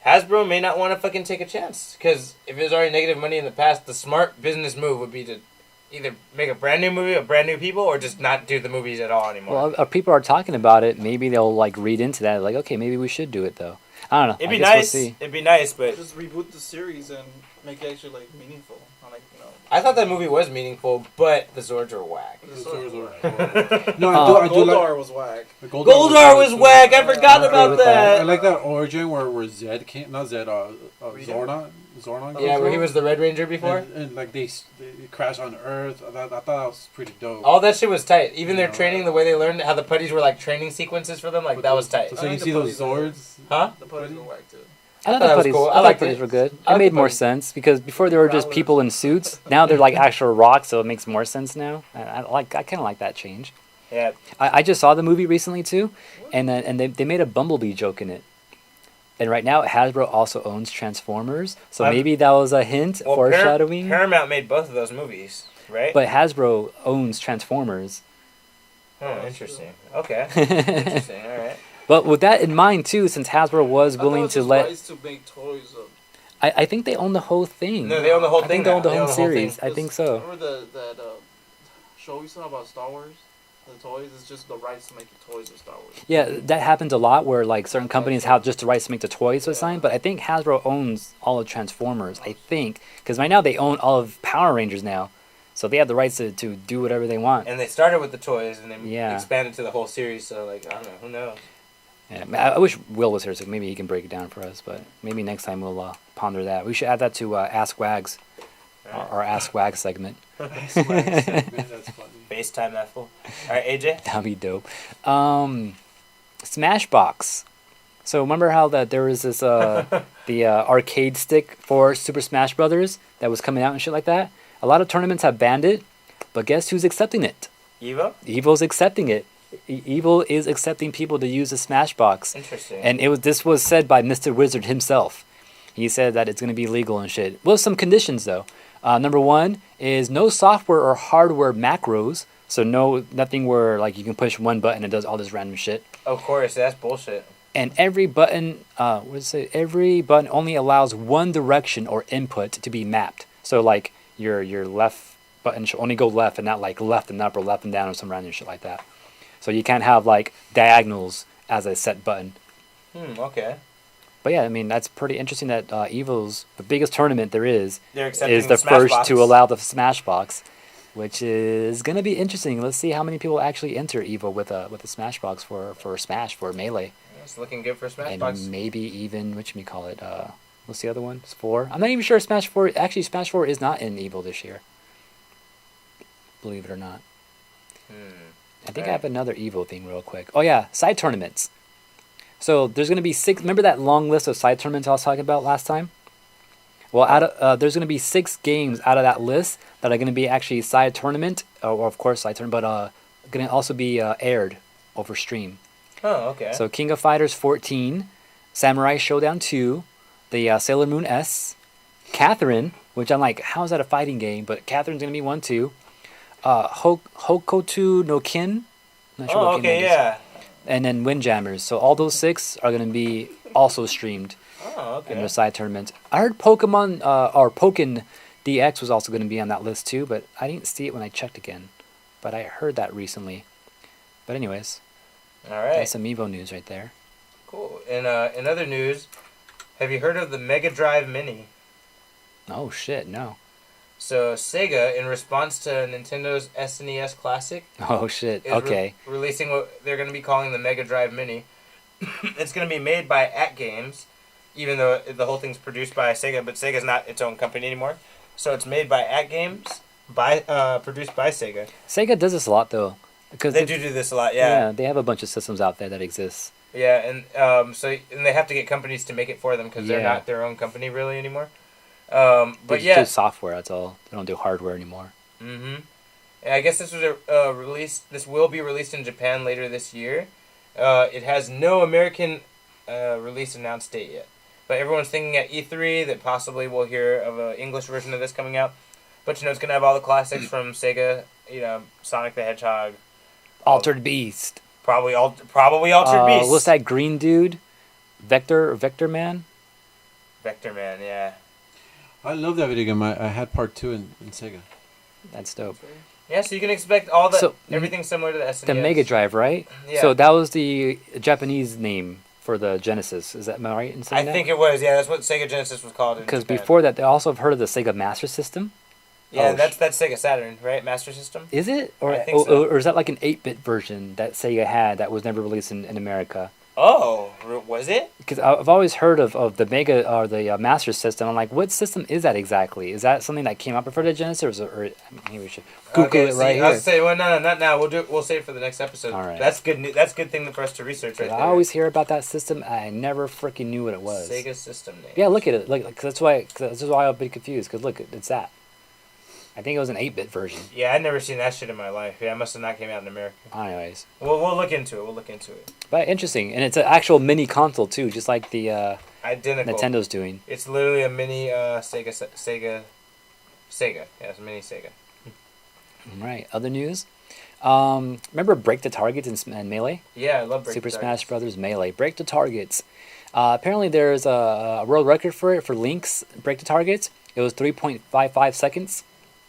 Hasbro may not want to fucking take a chance because if there's already negative money in the past, the smart business move would be to either make a brand new movie of brand new people or just not do the movies at all anymore. Well, if people are talking about it, maybe they'll like read into that. Like, okay, maybe we should do it though. I don't know. It'd be I guess nice. We'll see. It'd be nice, but just reboot the series and make it actually like meaningful. Like I thought that movie was meaningful, but the Zords are whack. The Zords are horrible. No, I do like. Goldar was whack. Goldar was whack. I forgot about that. I like that origin where Zed came, not Zed, Zornon. Yeah, where he was the Red Ranger before. And like they crashed on Earth. I thought that was pretty dope. All that shit was tight. Even their training, the way they learned how the putties were like training sequences for them, like that was tight. So you see those Zords? Huh? The putties were whack too. I thought that the was putties, cool. I I liked thought it. putties were good. I It liked made the more putties. sense because before they were just people in suits. Now they're like actual rocks, so it makes more sense now. I kind of like that change. Yeah. I just saw the movie recently too, and they made a Bumblebee joke in it. And right now Hasbro also owns Transformers, so maybe that was a hint, foreshadowing. Paramount made both of those movies, right? But Hasbro owns Transformers. Oh, interesting. Okay. Interesting. All right. But with that in mind too, since Hasbro was willing to let, rights to make toys of. I think they own the whole thing. No, they own the whole I thing think they own now. the They whole own the whole series. thing. I think so. Remember that show we saw about Star Wars? The toys? It's just the rights to make the toys of Star Wars. Yeah, that happens a lot where like certain companies have just the rights to make the toys assigned, but I think Hasbro owns all of Transformers. I think because right now they own all of Power Rangers now, so they have the rights to do whatever they want. And they started with the toys and then Yeah. expanded to the whole series. So like I don't know, who knows? Yeah, I wish Will was here so maybe he can break it down for us, but maybe next time we'll ponder that. We should add that to Ask Wags, our Ask Wags segment. That's funny. FaceTime that fool. All right, AJ. That'd be dope. Smashbox So remember how that there was this the arcade stick for Super Smash Brothers that was coming out and shit like that? A lot of tournaments have banned it, but guess who's accepting it? Evo? Evil's accepting it. Evil is accepting people to use the Smashbox. Interesting. And this was said by Mr. Wizard himself. He said that it's going to be legal and shit. With some conditions though. Number one is no software or hardware macros. So nothing where like you can push one button and it does all this random shit. Of course, that's bullshit. And every button, every button only allows one direction or input to be mapped. So like your left button should only go left and not like left and up or left and down or some random shit like that. So you can't have like diagonals as a set button. Okay. But yeah, I mean that's pretty interesting that Evil's the biggest tournament there is They're the first to allow the Smashbox, which is gonna be interesting. Let's see how many people actually enter Evo with a Smashbox for Smash for Melee. It's looking good for Smashbox. And maybe even call it? What's the other one? It's 4. I'm not even sure Smash 4. Actually, Smash 4 is not in Evo this year. Believe it or not. I think I have another Evo thing real quick. Oh yeah, side tournaments. So there's gonna be 6. Remember that long list of side tournaments I was talking about last time? Well, there's gonna be 6 games out of that list that are gonna be actually side tournament, or of course side tournament, but gonna also be aired over stream. Oh, okay. So King of Fighters 14, Samurai Showdown 2, the Sailor Moon S, Catherine, which I'm like, how is that a fighting game? But Catherine's gonna be one too. Hokoto no Kin. Not sure what game that is. Yeah. And then Windjammers. So all those 6 are gonna be also streamed. Oh, okay. In the side tournament. I heard Pokemon or Pokken DX was also gonna be on that list too, but I didn't see it when I checked again. But I heard that recently. But anyways. All right. That's some Evo news right there. Cool. And in other news, have you heard of the Mega Drive Mini? Oh shit, no. So Sega, in response to Nintendo's SNES Classic, Oh shit, okay. releasing what they're going to be calling the Mega Drive Mini. It's going to be made by At Games, even though the whole thing's produced by Sega, but Sega's not its own company anymore. So it's made by At Games, produced by Sega. Sega does this a lot though. Because They do this a lot, yeah. Yeah, they have a bunch of systems out there that exist. Yeah, and they have to get companies to make it for them because they're Yeah. not their own company really anymore. They But just yeah, do software, that's all. They don't do hardware anymore. yeah, I guess this was released. This will be released in Japan later this year. It has no American release announced date yet, but everyone's thinking at E3 that possibly we'll hear of an English version of this coming out. But it's gonna have all the classics from Sega. Sonic the Hedgehog, Altered Beast. probably Altered Beast. What's that green dude? Vector Man? Vector Man, yeah. I love that video game. I had part 2 in Sega. That's dope. Yeah, so you can expect everything similar to the SNES. The Mega Drive, right? Yeah. So that was the Japanese name for the Genesis. Is that am I right in saying I think it was. Yeah, that's what Sega Genesis was called. Because Japan. before that, they also have heard of the Sega Master System. Yeah, Oh, that's Sega Saturn, right? Master System. Is it? I think so. Or is that like an 8-bit version that Sega had that was never released in America? Oh, was it? Because I've always heard of the Mega or the Master System. I'm like, what system is that exactly? Is that something that came out before the Genesis, or maybe we should Google it right I here? was say, well, no, not now. We'll save it for the next episode. All right. That's good. That's good thing for us to research right there. I always hear about that system. I never freaking knew what it was. Sega system name. Yeah, look at it. Look, cause that's why I'll be confused. Cause look, it's that. I think it was an 8-bit version. Yeah, I'd never seen that shit in my life. Yeah, it must have not came out in America. Anyways, We'll look into it. but interesting, and it's an actual mini console too, just like the Identical. Nintendo's doing. It's literally a mini Sega. Yeah, it's a mini Sega. Right. Other news. Remember Break the Targets in Melee? Yeah, I love Break Super the Smash Targets. Brothers Melee. Break the Targets. Apparently there's a world record for it for Link's Break the Targets. It was 3.55 seconds.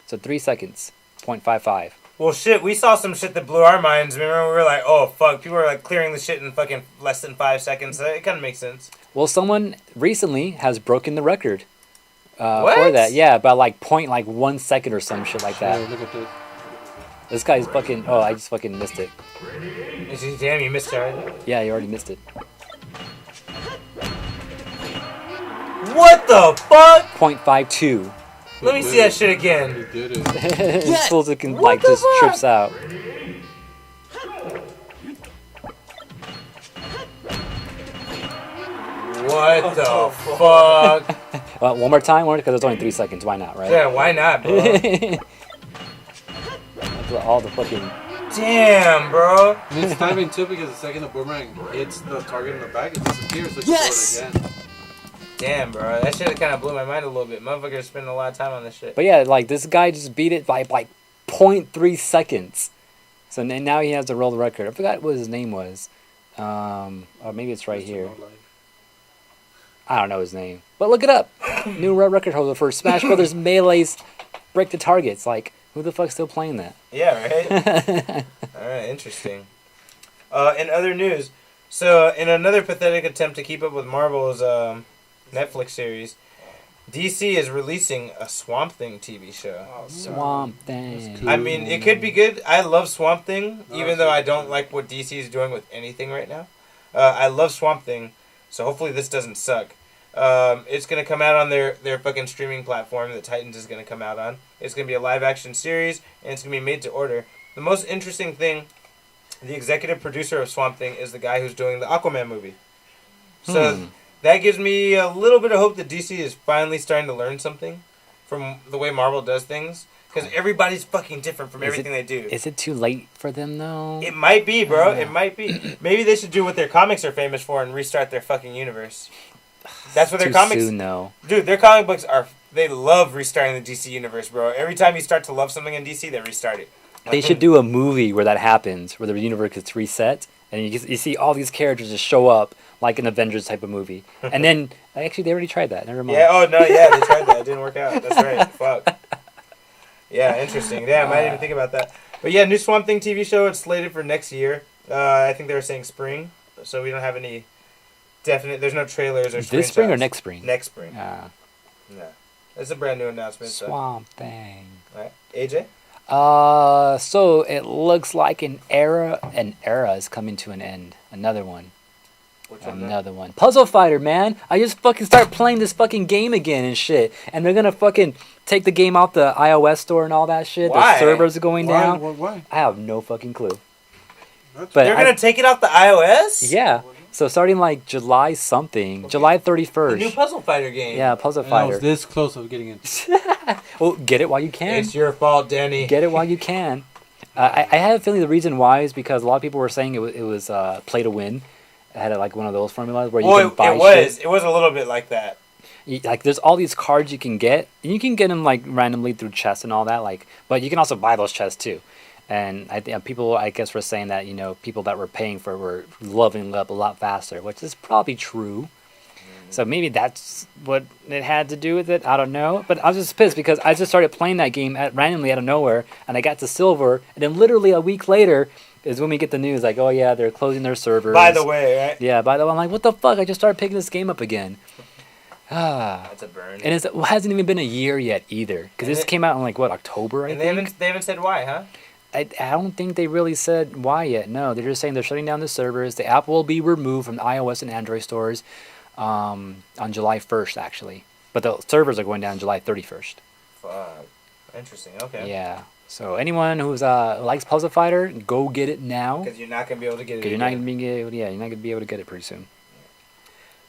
So 3 seconds. 0.55. Well, shit, we saw some shit that blew our minds. Remember, we were like, oh, fuck. People were like clearing the shit in fucking less than 5 seconds. It kind of makes sense. Well, someone recently has broken the record for What? that. Yeah, by like 1 second or some shit like that. Hey, look at this. This guy's fucking... Oh, I just fucking missed it. Damn, you missed it already. Yeah, you already missed it. What the fuck? 0.52. Let me see that shit again. He did it. This fool can What like the just fuck? trips out. What the fuck? One more time, because it's only 3 seconds. Why not, right? Yeah, why not, bro? All the fucking... Damn, bro. And it's timing too because the second the boomerang hits the target in the back, it disappears. So Yes! you throw it again. Damn, bro. That shit kind of blew my mind a little bit. Motherfuckers spending a lot of time on this shit. But yeah, like, this guy just beat it by, like, 0.3 seconds. So now he has the world record. I forgot what his name was. Or maybe it's right here. I don't know his name. But look it up. New world record holder for Smash Brothers Melee's Break the Targets. Like, who the fuck's still playing that? Yeah, right? Alright, interesting. In other news, so in another pathetic attempt to keep up with Marvel's Netflix series, DC is releasing a Swamp Thing TV show. Oh, Swamp Thing. Cool. I mean, it could be good. I love Swamp Thing, No, even though I don't like what DC is doing with anything right now. I love Swamp Thing, so hopefully this doesn't suck. It's going to come out on their fucking streaming platform that Titans is going to come out on. It's going to be a live-action series, and it's going to be made to order. The most interesting thing, the executive producer of Swamp Thing is the guy who's doing the Aquaman movie. So that gives me a little bit of hope that DC is finally starting to learn something from the way Marvel does things. Because everybody's fucking different from everything they do. Is it too late for them, though? It might be, bro. It might be. Maybe they should do what their comics are famous for and restart their fucking universe. That's what their too comics... soon, though. Dude, their comic books are... They love restarting the DC universe, bro. Every time you start to love something in DC, they restart it. They should do a movie where that happens, where the universe gets reset, and you see all these characters just show up, like an Avengers type of movie. And then... Actually, they already tried that. Never mind. Yeah, oh, no, yeah, they tried that. It didn't work out. That's right. Fuck. Yeah, interesting. Damn, I didn't even think about that. But yeah, new Swamp Thing TV show. It's slated for next year. I think they were saying spring, so we don't have any definite... There's no trailers or screenshots. This spring or next spring? Next spring. Ah. Yeah. It's a brand new announcement. Swamp Thing. All right. AJ? So it looks like an era is coming to an end. Another one. Which one? Another one. Puzzle Fighter, man. I just fucking start playing this fucking game again and shit. And they're gonna fucking take the game off the iOS store and all that shit. Why? The servers are going down. Why? I have no fucking clue. That's But They're going to take it off the iOS? yeah. So starting like July something, July 31st. The new Puzzle Fighter game. Yeah, Puzzle I Fighter. was this close of getting it. Well, get it while you can. It's your fault, Danny. Get it while you can. I have a feeling the reason why is because a lot of people were saying it was play to win. It had like one of those formulas where you can buy shit. It was a little bit like that. Like there's all these cards you can get, and you can get them like randomly through chests and all that. Like, but you can also buy those chests too. And I think people, I guess, were saying that people that were paying for it were leveling up a lot faster, which is probably true. So maybe that's what it had to do with it. I don't know. But I was just pissed because I just started playing that game randomly out of nowhere, and I got to silver, and then literally a week later is when we get the news like, oh yeah, they're closing their servers. By the way, right? Yeah, by the way, I'm like, what the fuck? I just started picking this game up again. That's a burn. And it hasn't even been a year yet either, because this came out in like what, October? I think. They haven't said why, huh? I don't think they really said why yet. No, they're just saying they're shutting down the servers. The app will be removed from iOS and Android stores on July 1st, actually. But the servers are going down July 31st. Fuck. Interesting. Okay. Yeah. So anyone who's likes Puzzle Fighter, go get it now. Because you're not gonna be able to get it. Because you're not gonna be able to get it pretty soon.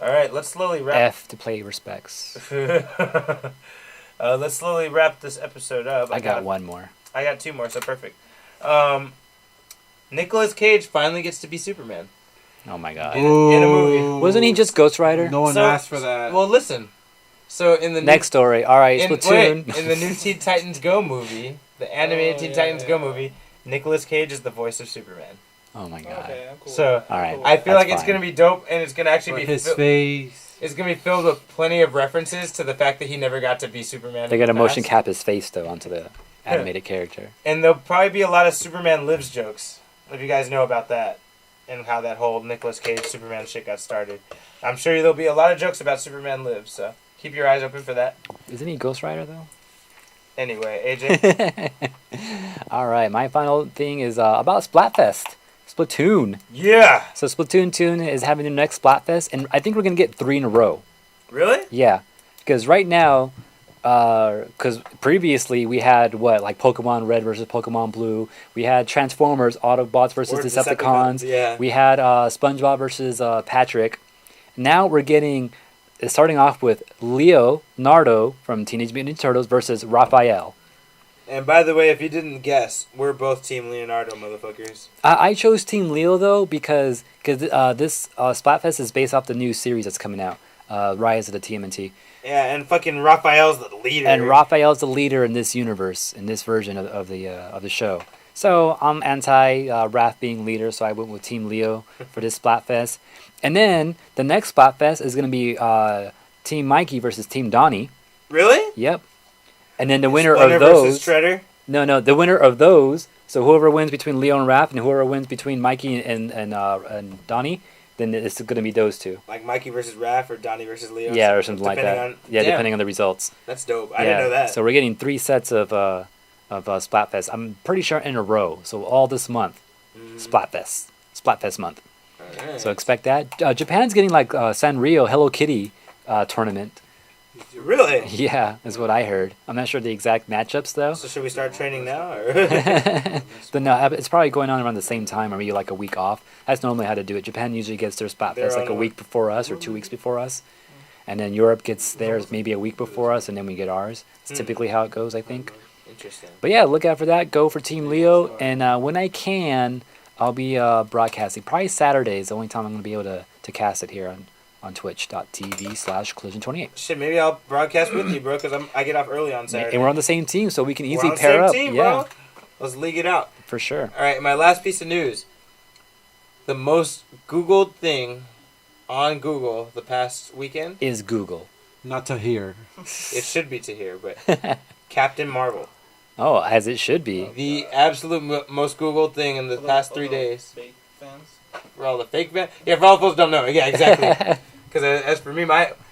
All right, let's slowly wrap. F to play respects. Let's slowly wrap this episode up. I got one more. I got two more, so perfect. Nicolas Cage finally gets to be Superman Oh my god. in a movie. Wasn't he just Ghostrider? No one asked for that. Well, listen. So in the Next story. All right, Splatoon. in the new Teen Titans Go movie, the animated Teen Titans Go movie, Nicolas Cage is the voice of Superman. Oh my god. Okay, I'm cool. So All right. I feel That's like it's fine. gonna be dope, and it's gonna actually But be his face. It's gonna be filled with plenty of references to the fact that he never got to be Superman. They're in the gonna motion past. cap his face though onto the animated character. And there'll probably be a lot of Superman Lives jokes, if you guys know about that, and how that whole Nicolas Cage Superman shit got started. I'm sure there'll be a lot of jokes about Superman Lives, so keep your eyes open for that. Isn't he Ghostrider though? Anyway, AJ. All right, my final thing is about Splatfest. Splatoon. Yeah! So Splatoon 2 is having their next Splatfest, and I think we're gonna get 3 in a row. Really? Yeah, because right now, because previously we had like Pokemon Red versus Pokemon Blue. We had Transformers Autobots versus Or Decepticons. Yeah. We had SpongeBob versus Patrick, now we're getting, starting off with Leonardo from Teenage Mutant Ninja Turtles versus Raphael. And by the way, if you didn't guess, we're both Team Leonardo, motherfuckers. I chose Team Leo though because this Splatfest is based off the new series that's coming out, Rise of the TMNT. Yeah, and fucking Raphael's the leader. And Raphael's the leader in this universe, in this version of the show. So I'm anti Raph being leader, so I went with Team Leo for this Splatfest. And then the next Splatfest is going to be Team Mikey versus Team Donnie. Really? Yep. And then the winner Splinter of those. versus Shredder? No, the winner of those. So whoever wins between Leo and Raph, and whoever wins between Mikey and Donnie, then it's going to be those two. Like Mikey versus Raph or Donnie versus Leo? Yeah, or something like that. Yeah, damn. Depending on the results. That's dope. I didn't know that. So we're getting 3 sets of Splatfest. I'm pretty sure in a row. So all this month, Splatfest month. Right. So expect that. Japan's getting like Sanrio Hello Kitty tournament. Really? Yeah, is what I heard. I'm not sure the exact matchups though. So should we start training now? Or? But no, it's probably going on around the same time, or maybe like a week off. That's normally how to do it. Japan usually gets their Splatfest like a week before us or 2 weeks before us. And then Europe gets theirs maybe a week before us, and then we get ours. It's typically how it goes, I think. Interesting. But yeah, look out for that. Go for Team Leo. And when I can, I'll be broadcasting. Probably Saturday is the only time I'm going to be able to cast it here on twitch.tv/collision28. Shit, maybe I'll broadcast with you, bro, because I get off early on Saturday. And we're on the same team, so we can easily we're on pair the up. same team, yeah, bro. Let's league it out. for sure. All right, my last piece of news. The most Googled thing on Google the past weekend, Is Google. Not to hear. it should be to hear, but Captain Marvel. Oh, as it should be. The absolute most Googled thing in the past 3 days. Fake fans. For all the fake fans? Yeah, for all the folks who don't know. Yeah, exactly. Because as for me,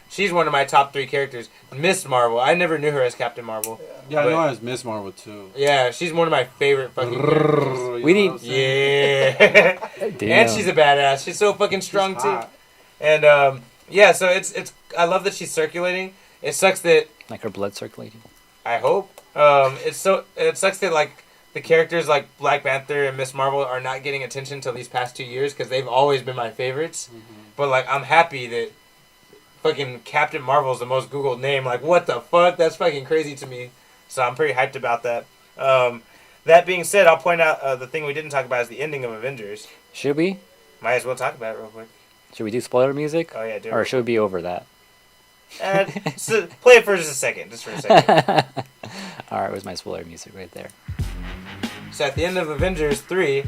she's one of my top 3 characters. Miss Marvel. I never knew her as Captain Marvel. Yeah, I know her as Miss Marvel too. Yeah, she's one of my favorite fucking characters. We need- Yeah. Damn. And she's a badass. She's so fucking strong too. hot. And yeah, so it's I love that she's circulating. It sucks that Like her blood circulating. I hope it sucks that like the characters like Black Panther and Miss Marvel are not getting attention until these past 2 years because they've always been my favorites. But like I'm happy that fucking Captain Marvel is the most Googled name. Like what the fuck? That's fucking crazy to me. So I'm pretty hyped about that. That being said, I'll point out the thing we didn't talk about is the ending of Avengers. Should we? Might as well talk about it real quick. Should we do spoiler music? Oh yeah, do it. Or should we be over that? So play it for just a second. All right, where's my spoiler music right there? So at the end of Avengers 3,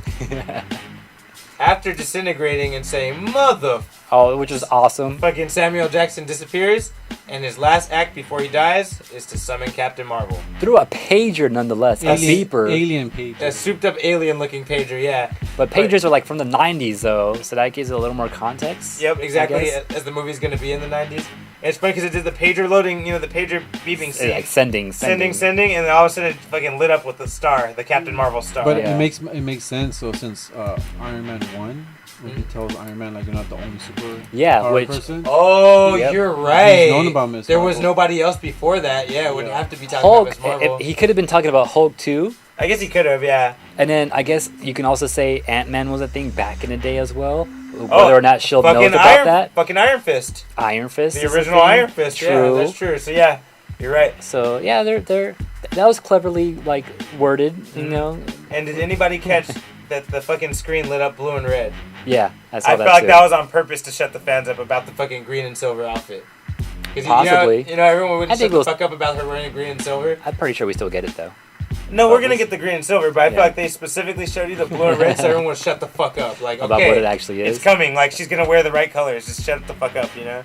after disintegrating and saying, mother Oh, which is awesome. fucking Samuel Jackson disappears, and his last act before he dies is to summon Captain Marvel. Through a pager, nonetheless. A beeper. Alien pager. A souped up alien looking pager, yeah. But pagers are like from the 90s, though, so that gives it a little more context. Yep, I exactly, guess. as the movie's going to be in the 90s. And it's funny because it did the pager loading, the pager beeping scene. Like sending. Sending, and then all of a sudden it fucking lit up with the star, the Captain Marvel star. But Yeah. it makes sense. So since Iron Man 1, when he tells Iron Man like you're not the only super Yeah, powered which- person. Oh, Yep. you're right. He's known about Miss There was Marvel. nobody else before that. Yeah, it would have to be talking Hulk, about Miss Marvel. he could have been talking about Hulk too. I guess he could have, yeah. And then I guess you can also say Ant-Man was a thing back in the day as well. Whether or not S.H.I.E.L.D. knows about that. Fucking Iron Fist. Iron Fist. The is a original thing. Iron Fist. True. Yeah, that's true. So yeah, you're right. So yeah, that was cleverly like worded, you know. And did anybody catch that the fucking screen lit up blue and red? Yeah, I saw I that felt like too. that was on purpose to shut the fans up about the fucking green and silver outfit. 'Cause Possibly. everyone would I shut think the we'll- fuck up about her wearing green and silver. I'm pretty sure we still get it though. No, we're gonna get the green and silver, but I feel Yeah. like they specifically showed you the blue and red, so everyone would shut the fuck up. Like, About okay, what it actually is. it's coming. Like, she's gonna wear the right colors. Just shut the fuck up, you know?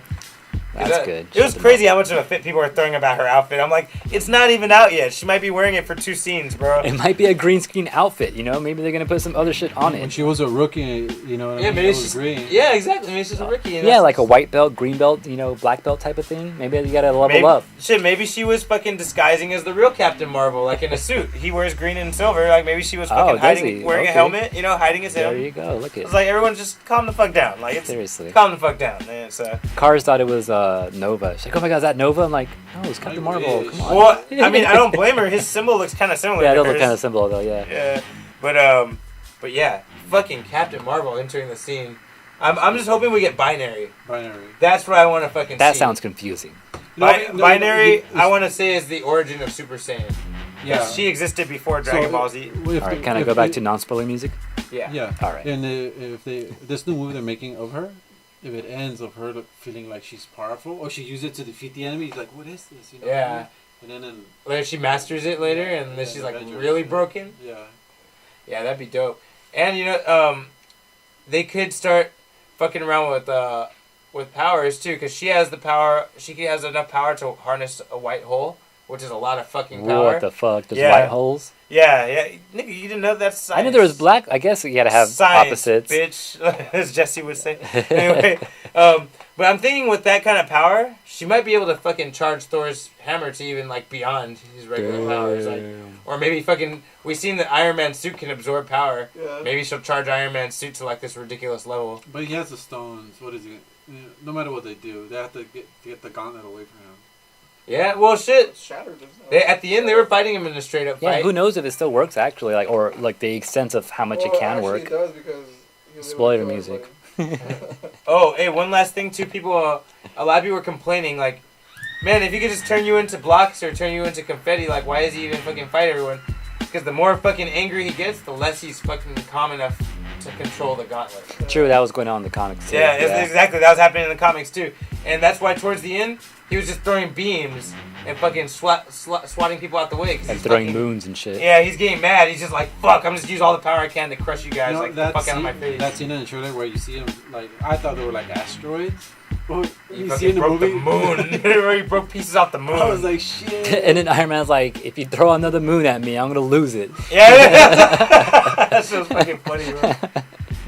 'Cause That's good. It was Shut them crazy how much of a fit people were throwing about her outfit. I'm like, it's not even out yet. She might be wearing it for 2 scenes, bro. It might be a green screen outfit, you know? Maybe they're gonna put some other shit on When it. she was a rookie, you know what I Yeah, mean? maybe It was she's green. Yeah, exactly. Maybe she's a rookie. And Yeah, that's- like a white belt, green belt, black belt type of thing. Maybe you gotta level maybe, up. Shit, maybe she was fucking disguising as the real Captain Marvel, like in a suit. He wears green and silver. Like maybe she was fucking does hiding, he? wearing a Okay. helmet, hiding as There him. you go. Look at It's like everyone just calm the fuck down. Like it's seriously. calm the fuck down. And it's Cars thought it was Nova. She's like, oh my god, is that Nova? I'm like, no, it's Captain I Marvel. wish. Come on. well, I mean, I don't blame her. His symbol looks kind of similar. Yeah, it to does look hers. kind of simple though. Yeah. Yeah, but yeah, fucking Captain Marvel entering the scene. I'm just hoping we get binary. Binary. That's what I want to fucking That see. sounds confusing. Binary, I want to say, is the origin of Super Saiyan. Yeah. She existed before Dragon Ball Z. All right, can I go back to non-spoiler music? Yeah. Yeah. All right. And if this new movie they're making of her, if it ends of her feeling like she's powerful, or she uses it to defeat the enemy, he's like, what is this? You know Yeah. what I mean? And then Later she masters it later, and then she's like Avengers. really broken. Yeah. Yeah, that'd be dope. And you know, they could start fucking around with powers too, because she has the power. She has enough power to harness a white hole, which is a lot of fucking power. What the fuck? There's Yeah. white holes? Yeah, yeah. Nigga, you didn't know that's science. I knew there was black. I guess you gotta have Science, opposites. bitch, as Jesse would say. Anyway, but I'm thinking with that kind of power, she might be able to fucking charge Thor's hammer to even like beyond his regular powers, like, or maybe fucking. We've seen that Iron Man's suit can absorb power. Yeah. Maybe she'll charge Iron Man's suit to like this ridiculous level. But he has the stones. What is it? No matter what they do, they have to get the gauntlet away from him. Yeah, well, shit. It's shattered. There's no- At the end, they were fighting him in a straight up Yeah, fight. who knows if it still works actually, like or like the extent of how much Well, it can actually work. It does because he Spoiler literally music. kills Oh, hey, one last thing too. People, a lot of people were complaining, like, man, if he could just turn you into blocks or turn you into confetti, like, why is he even fucking fight everyone? Because the more fucking angry he gets, the less he's fucking calm enough to control the gauntlet. True, that was going on in the comics too. Yeah, exactly. That was happening in the comics too, and that's why towards the end he was just throwing beams and fucking swatting people out the way. 'Cause And he's throwing fucking- moons and shit. Yeah, he's getting mad. He's just like, fuck, I'm just use all the power I can to crush you guys. You know, Like, the fuck out of my face. that scene in the trailer where you see him, like, I thought they were like asteroids. But He you fucking see in the broke movie, the moon. Where he broke pieces off the moon. I was like, shit. And then Iron Man's like, if you throw another moon at me, I'm gonna lose it. Yeah. That shit was fucking funny, bro.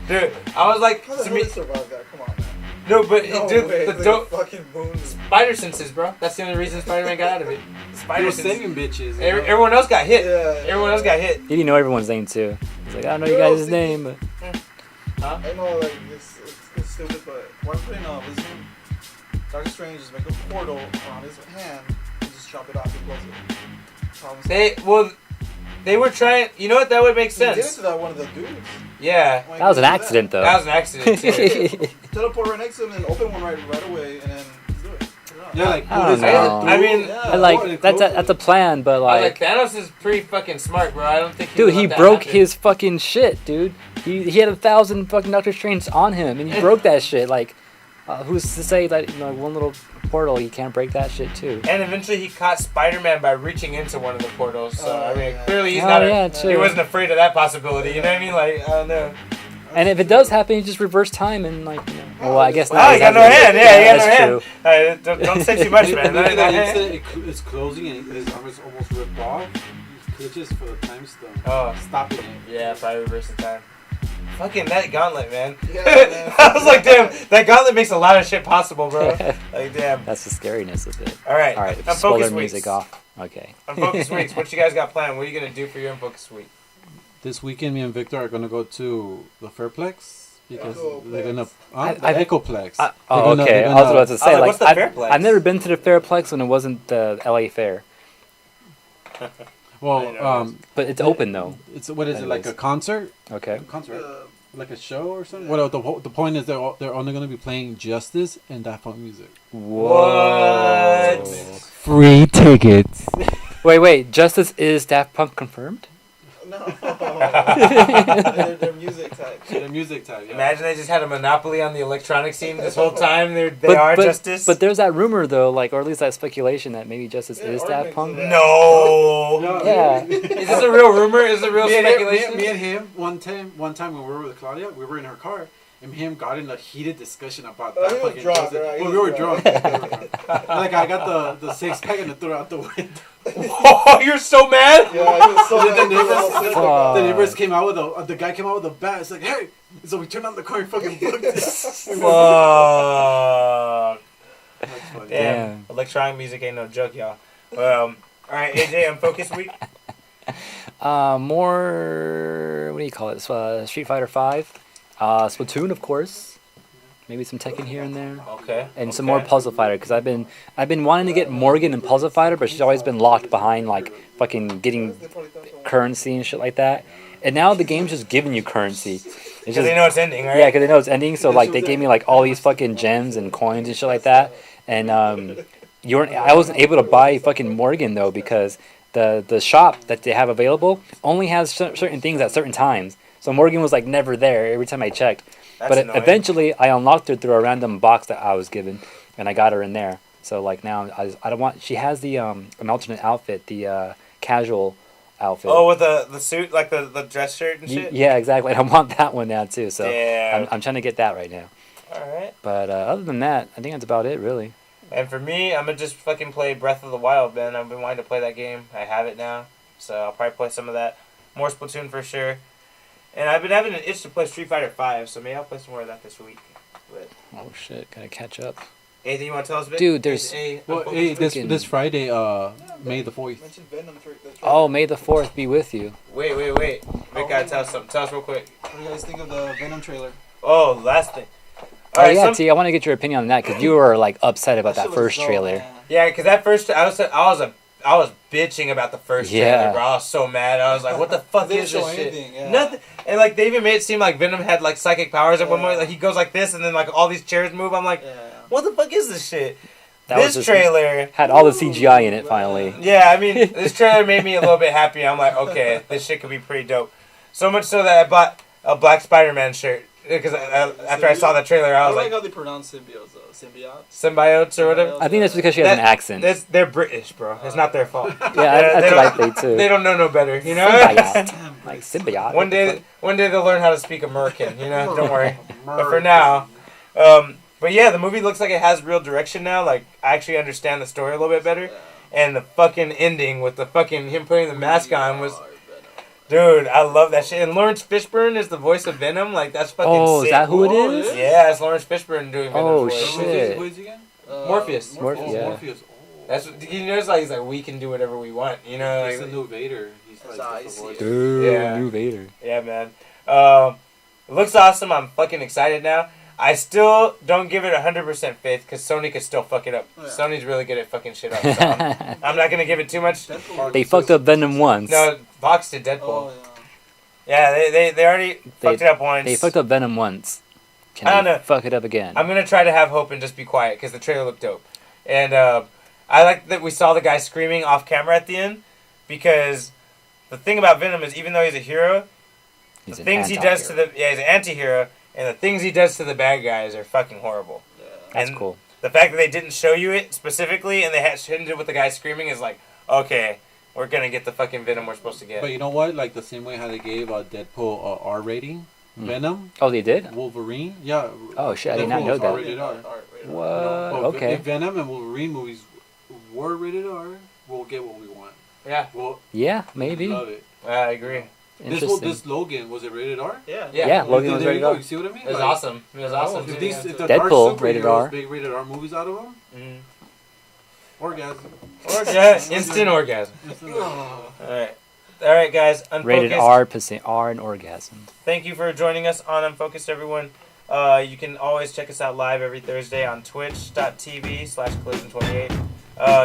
Dude, I was like, How the to hell me, did he survive that? Come on, man. no, but No dude, way. the Like, dope fucking moon. spider senses, bro. That's the only reason Spider-Man got out of it. They Spider were senses. saving bitches. you know? Everyone else got hit. Yeah. Everyone else got hit. He didn't know everyone's name too. He's like, I don't know you guys' name, but Huh? I know, like, it's stupid, but why putting this one? Doctor Strange just make a portal on his hand and just chop it off and close it. They were trying. You know what? That would make He did it sense. to that one of the dudes. Yeah. Why that was an couldn't do accident though. That was an accident too. Teleport right next to him and open one right away and then just do it. Yeah, like, I put his don't hand know. through. I mean, Yeah. I like that's a plan, but like, Thanos is pretty fucking smart, bro. I don't think. dude, would he let that broke happen. his fucking shit, dude. He had 1,000 fucking Doctor Strange on him, and he broke that shit. Like, who's to say that one little portal he can't break that shit too? And eventually he caught Spider-Man by reaching into one of the portals. So I mean, yeah. clearly he's Oh, not. yeah, He true. wasn't afraid of that possibility. You know what I mean? Like, I don't know. And if it does happen, you just reverse time and like, well, I guess Oh, not. you got no hand. Yeah, you got no that's hand. true. Don't say too much, man. And then that instant it's closing and his arm is almost ripped off. He clutches for the time stone, Oh, stopping it. yeah, probably reverse the time. Fucking that gauntlet, man. Yeah, man. I was like, damn, that gauntlet makes a lot of shit possible, bro. Like, damn. That's the scariness of it. All right, All right, Unfocused spoiler weeks. music off. Okay. Unfocused weeks. What you guys got planned? What are you gonna do for your Unfocused week? This weekend, me and Victor are gonna go to the Fairplex because Echoplex. they're gonna I- the I- Echoplex. Oh, They're gonna- okay. they're I was gonna- about to say, like, like, what's the I've, Fairplex? I've never been to the Fairplex when it wasn't the LA Fair, Well, but it's open though. it's what is it like a Anyways. concert? Okay. A concert, Uh, like a show or something. Well, the point is they're only gonna be playing Justice and Daft Punk music. What? Free tickets. Wait. Justice is Daft Punk confirmed? no. They're music type. The music type. Yeah. Imagine they just had a monopoly on the electronic scene this whole time. They But- are but- Justice. But there's that rumor though, like, or at least that speculation that maybe Justice Yeah, is Daft arguments Punk. of that. no. Yeah. Is this a real rumor? Is it real me speculation? and him one time when we were with Claudia, we were in her car, and me and him got in a heated discussion about Oh, that he was fucking drunk, Justice. right? He Well, we was were drunk. drunk. Like I got the six pack and I threw it out the window. Oh, you're so mad? Yeah, he was so And then mad. He was so sick. Fuck. The neighbors came out with the guy came out with a bat. It's like, hey! So we turned on the car and fucking booked it. Fuck. That's funny. Damn. Damn. Electronic music ain't no joke, y'all. All right, AJ, Unfocused week. More. What do you call it? Street Fighter 5. Splatoon, of course. Maybe some Tekken here and there. Okay. And some more Puzzle Fighter, because I've been wanting to get Morgan in Puzzle Fighter, but she's always been locked behind like fucking getting currency and shit like that. And now the game's just giving you currency. It's Because just they know it's ending, right? yeah, because they know it's ending. So Yeah, like so they that- gave me like all these fucking gems and coins and shit like that. And you weren't. I wasn't able to buy fucking Morgan though because the shop that they have available only has certain things at certain times. So Morgan was like never there every time I checked. That's But annoying. eventually I unlocked her through a random box that I was given, and I got her in there. So like now I don't want. She has the an alternate outfit, the casual outfit. Oh, with the suit, like the dress shirt and shit? Yeah, exactly. And I want that one now too. So Damn. I'm trying to get that right now. Alright. But other than that, I think that's about it, really. And for me, I'm going to just fucking play Breath of the Wild, man. I've been wanting to play that game. I have it now. So I'll probably play some of that. More Splatoon for sure. And I've been having an itch to play Street Fighter 5, so maybe I'll play some more of that this week. But Oh shit, gotta catch up. anything you want to tell us, Vic? Dude, there's- Well, Unfocused hey, Vic? this Friday, May the 4th. Mention Venom 3. Oh, May the 4th be with you. Wait. Vic gotta tell us something. Tell us real quick. What do you guys think of the Venom trailer? Oh, last thing. Oh Alright, yeah, T, I want to get your opinion on that because you were like upset about that shit was first dope, trailer. man. Yeah, because that first, I was bitching about the first Yeah. trailer, bro. I was so mad. I was like, what the fuck They didn't is this show shit? anything, yeah. Nothing. And like they even made it seem like Venom had like psychic powers at one Yeah. point. Like he goes like this, and then like all these chairs move. I'm like, Yeah. what the fuck is this shit? That was This just- trailer. Had all the CGI in it finally. Yeah, I mean, this trailer made me a little bit happy. I'm like, okay, this shit could be pretty dope. So much so that I bought a Black Spider-Man shirt because after I saw the trailer, I I was like like, how they pronounce symbiotes, though. Symbiote. symbiotes or whatever. I think that's because she has an That- accent. They're British, bro. It's not their fault. Yeah, they that's what I don't- think too. They don't know no better, you know. Symbiote. Like symbiote. One day they'll learn how to speak American. You know, don't worry. But for now, but yeah, the movie looks like it has real direction now. Like I actually understand the story a little bit better. And the fucking ending with the fucking him putting the mask on was, dude, I love that shit. And Lawrence Fishburne is the voice of Venom. Like that's fucking Oh, sick. is that who it is? Yeah, it's Lawrence Fishburne doing Venom's Oh, voice. shit. Who is he again? Morpheus. Morpheus, yeah. Morpheus. Oh. That's you know, it's like he's like we can do whatever we want. You know, He's like, the new Vader. He's That's like how I just see a voice. it. Dude, Yeah. new Vader. yeah, man. It looks awesome. I'm fucking excited now. I still don't give it 100% faith because Sony could still fuck it up. Oh, yeah. Sony's really good at fucking shit up. So I'm not gonna give it too much. Deadpool. They fucked up Venom once. No, Fox did Deadpool. Oh, Yeah, they already fucked it up once. They fucked up Venom once. Can I don't they know. fuck it up again? I'm gonna try to have hope and just be quiet because the trailer looked dope, and I like that we saw the guy screaming off camera at the end because the thing about Venom is even though he's a hero, He's the an things he does to anti-hero. the he's an anti-hero, and the things he does to the bad guys are fucking horrible. yeah. That's and cool. The fact that they didn't show you it specifically and they had ended it with the guy screaming is like, okay, we're gonna get the fucking Venom we're supposed to get. But you know what? Like the same way how they gave Deadpool R rating, Hmm. Venom, Oh, they did? Wolverine, yeah. Oh, shit, I did not Deadpool know was that. R-rated R. What? Well, Okay. If Venom and Wolverine movies were rated R, we'll get what we want. yeah, We'll Yeah, maybe. love it. I agree. Interesting. This Logan, was it rated R? Yeah. Yeah, Logan was There rated you go. R. You see what I mean? It was Like, awesome. It was awesome. If, too, these, yeah. if the Deadpool, dark rated superheroes R. big rated R movies out of them, Mhm. orgasm. Instant orgasm. All right, guys. Unfocused. Rated R, R and orgasm. Thank you for joining us on Unfocused, everyone. You can always check us out live every Thursday on twitch.tv/collision28.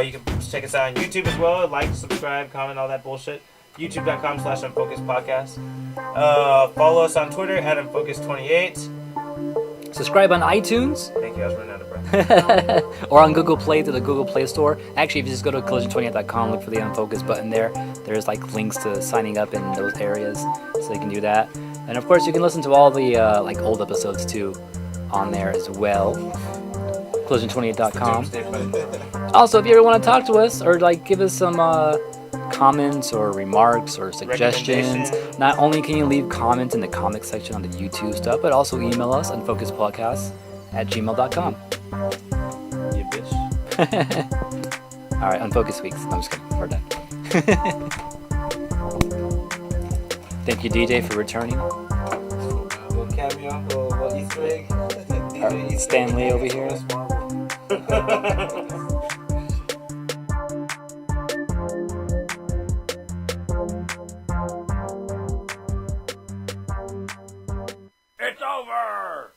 You can check us out on YouTube as well. Like, subscribe, comment, all that bullshit. youtube.com/unfocusedpodcast. Follow us on Twitter at Unfocused28. Subscribe on iTunes Thank you. I was running out of breath. or on Google Play to the Google Play Store. Actually, if you just go to collision28.com, look for the Unfocused button there. There's like links to signing up in those areas, so you can do that. And of course, you can listen to all the like old episodes too on there as well. Collision28.com. Also, if you ever want to talk to us or like give us some comments or remarks or suggestions, Recommendations. not only can you leave comments in the comment section on the YouTube stuff, but also email us unfocusedpodcast@gmail.com. You bitch. All right, Unfocused Weeks. No, I'm just kidding. We're done. Thank you, DJ, for returning. Little cameo, little Easter egg. Stanley over here. It's over!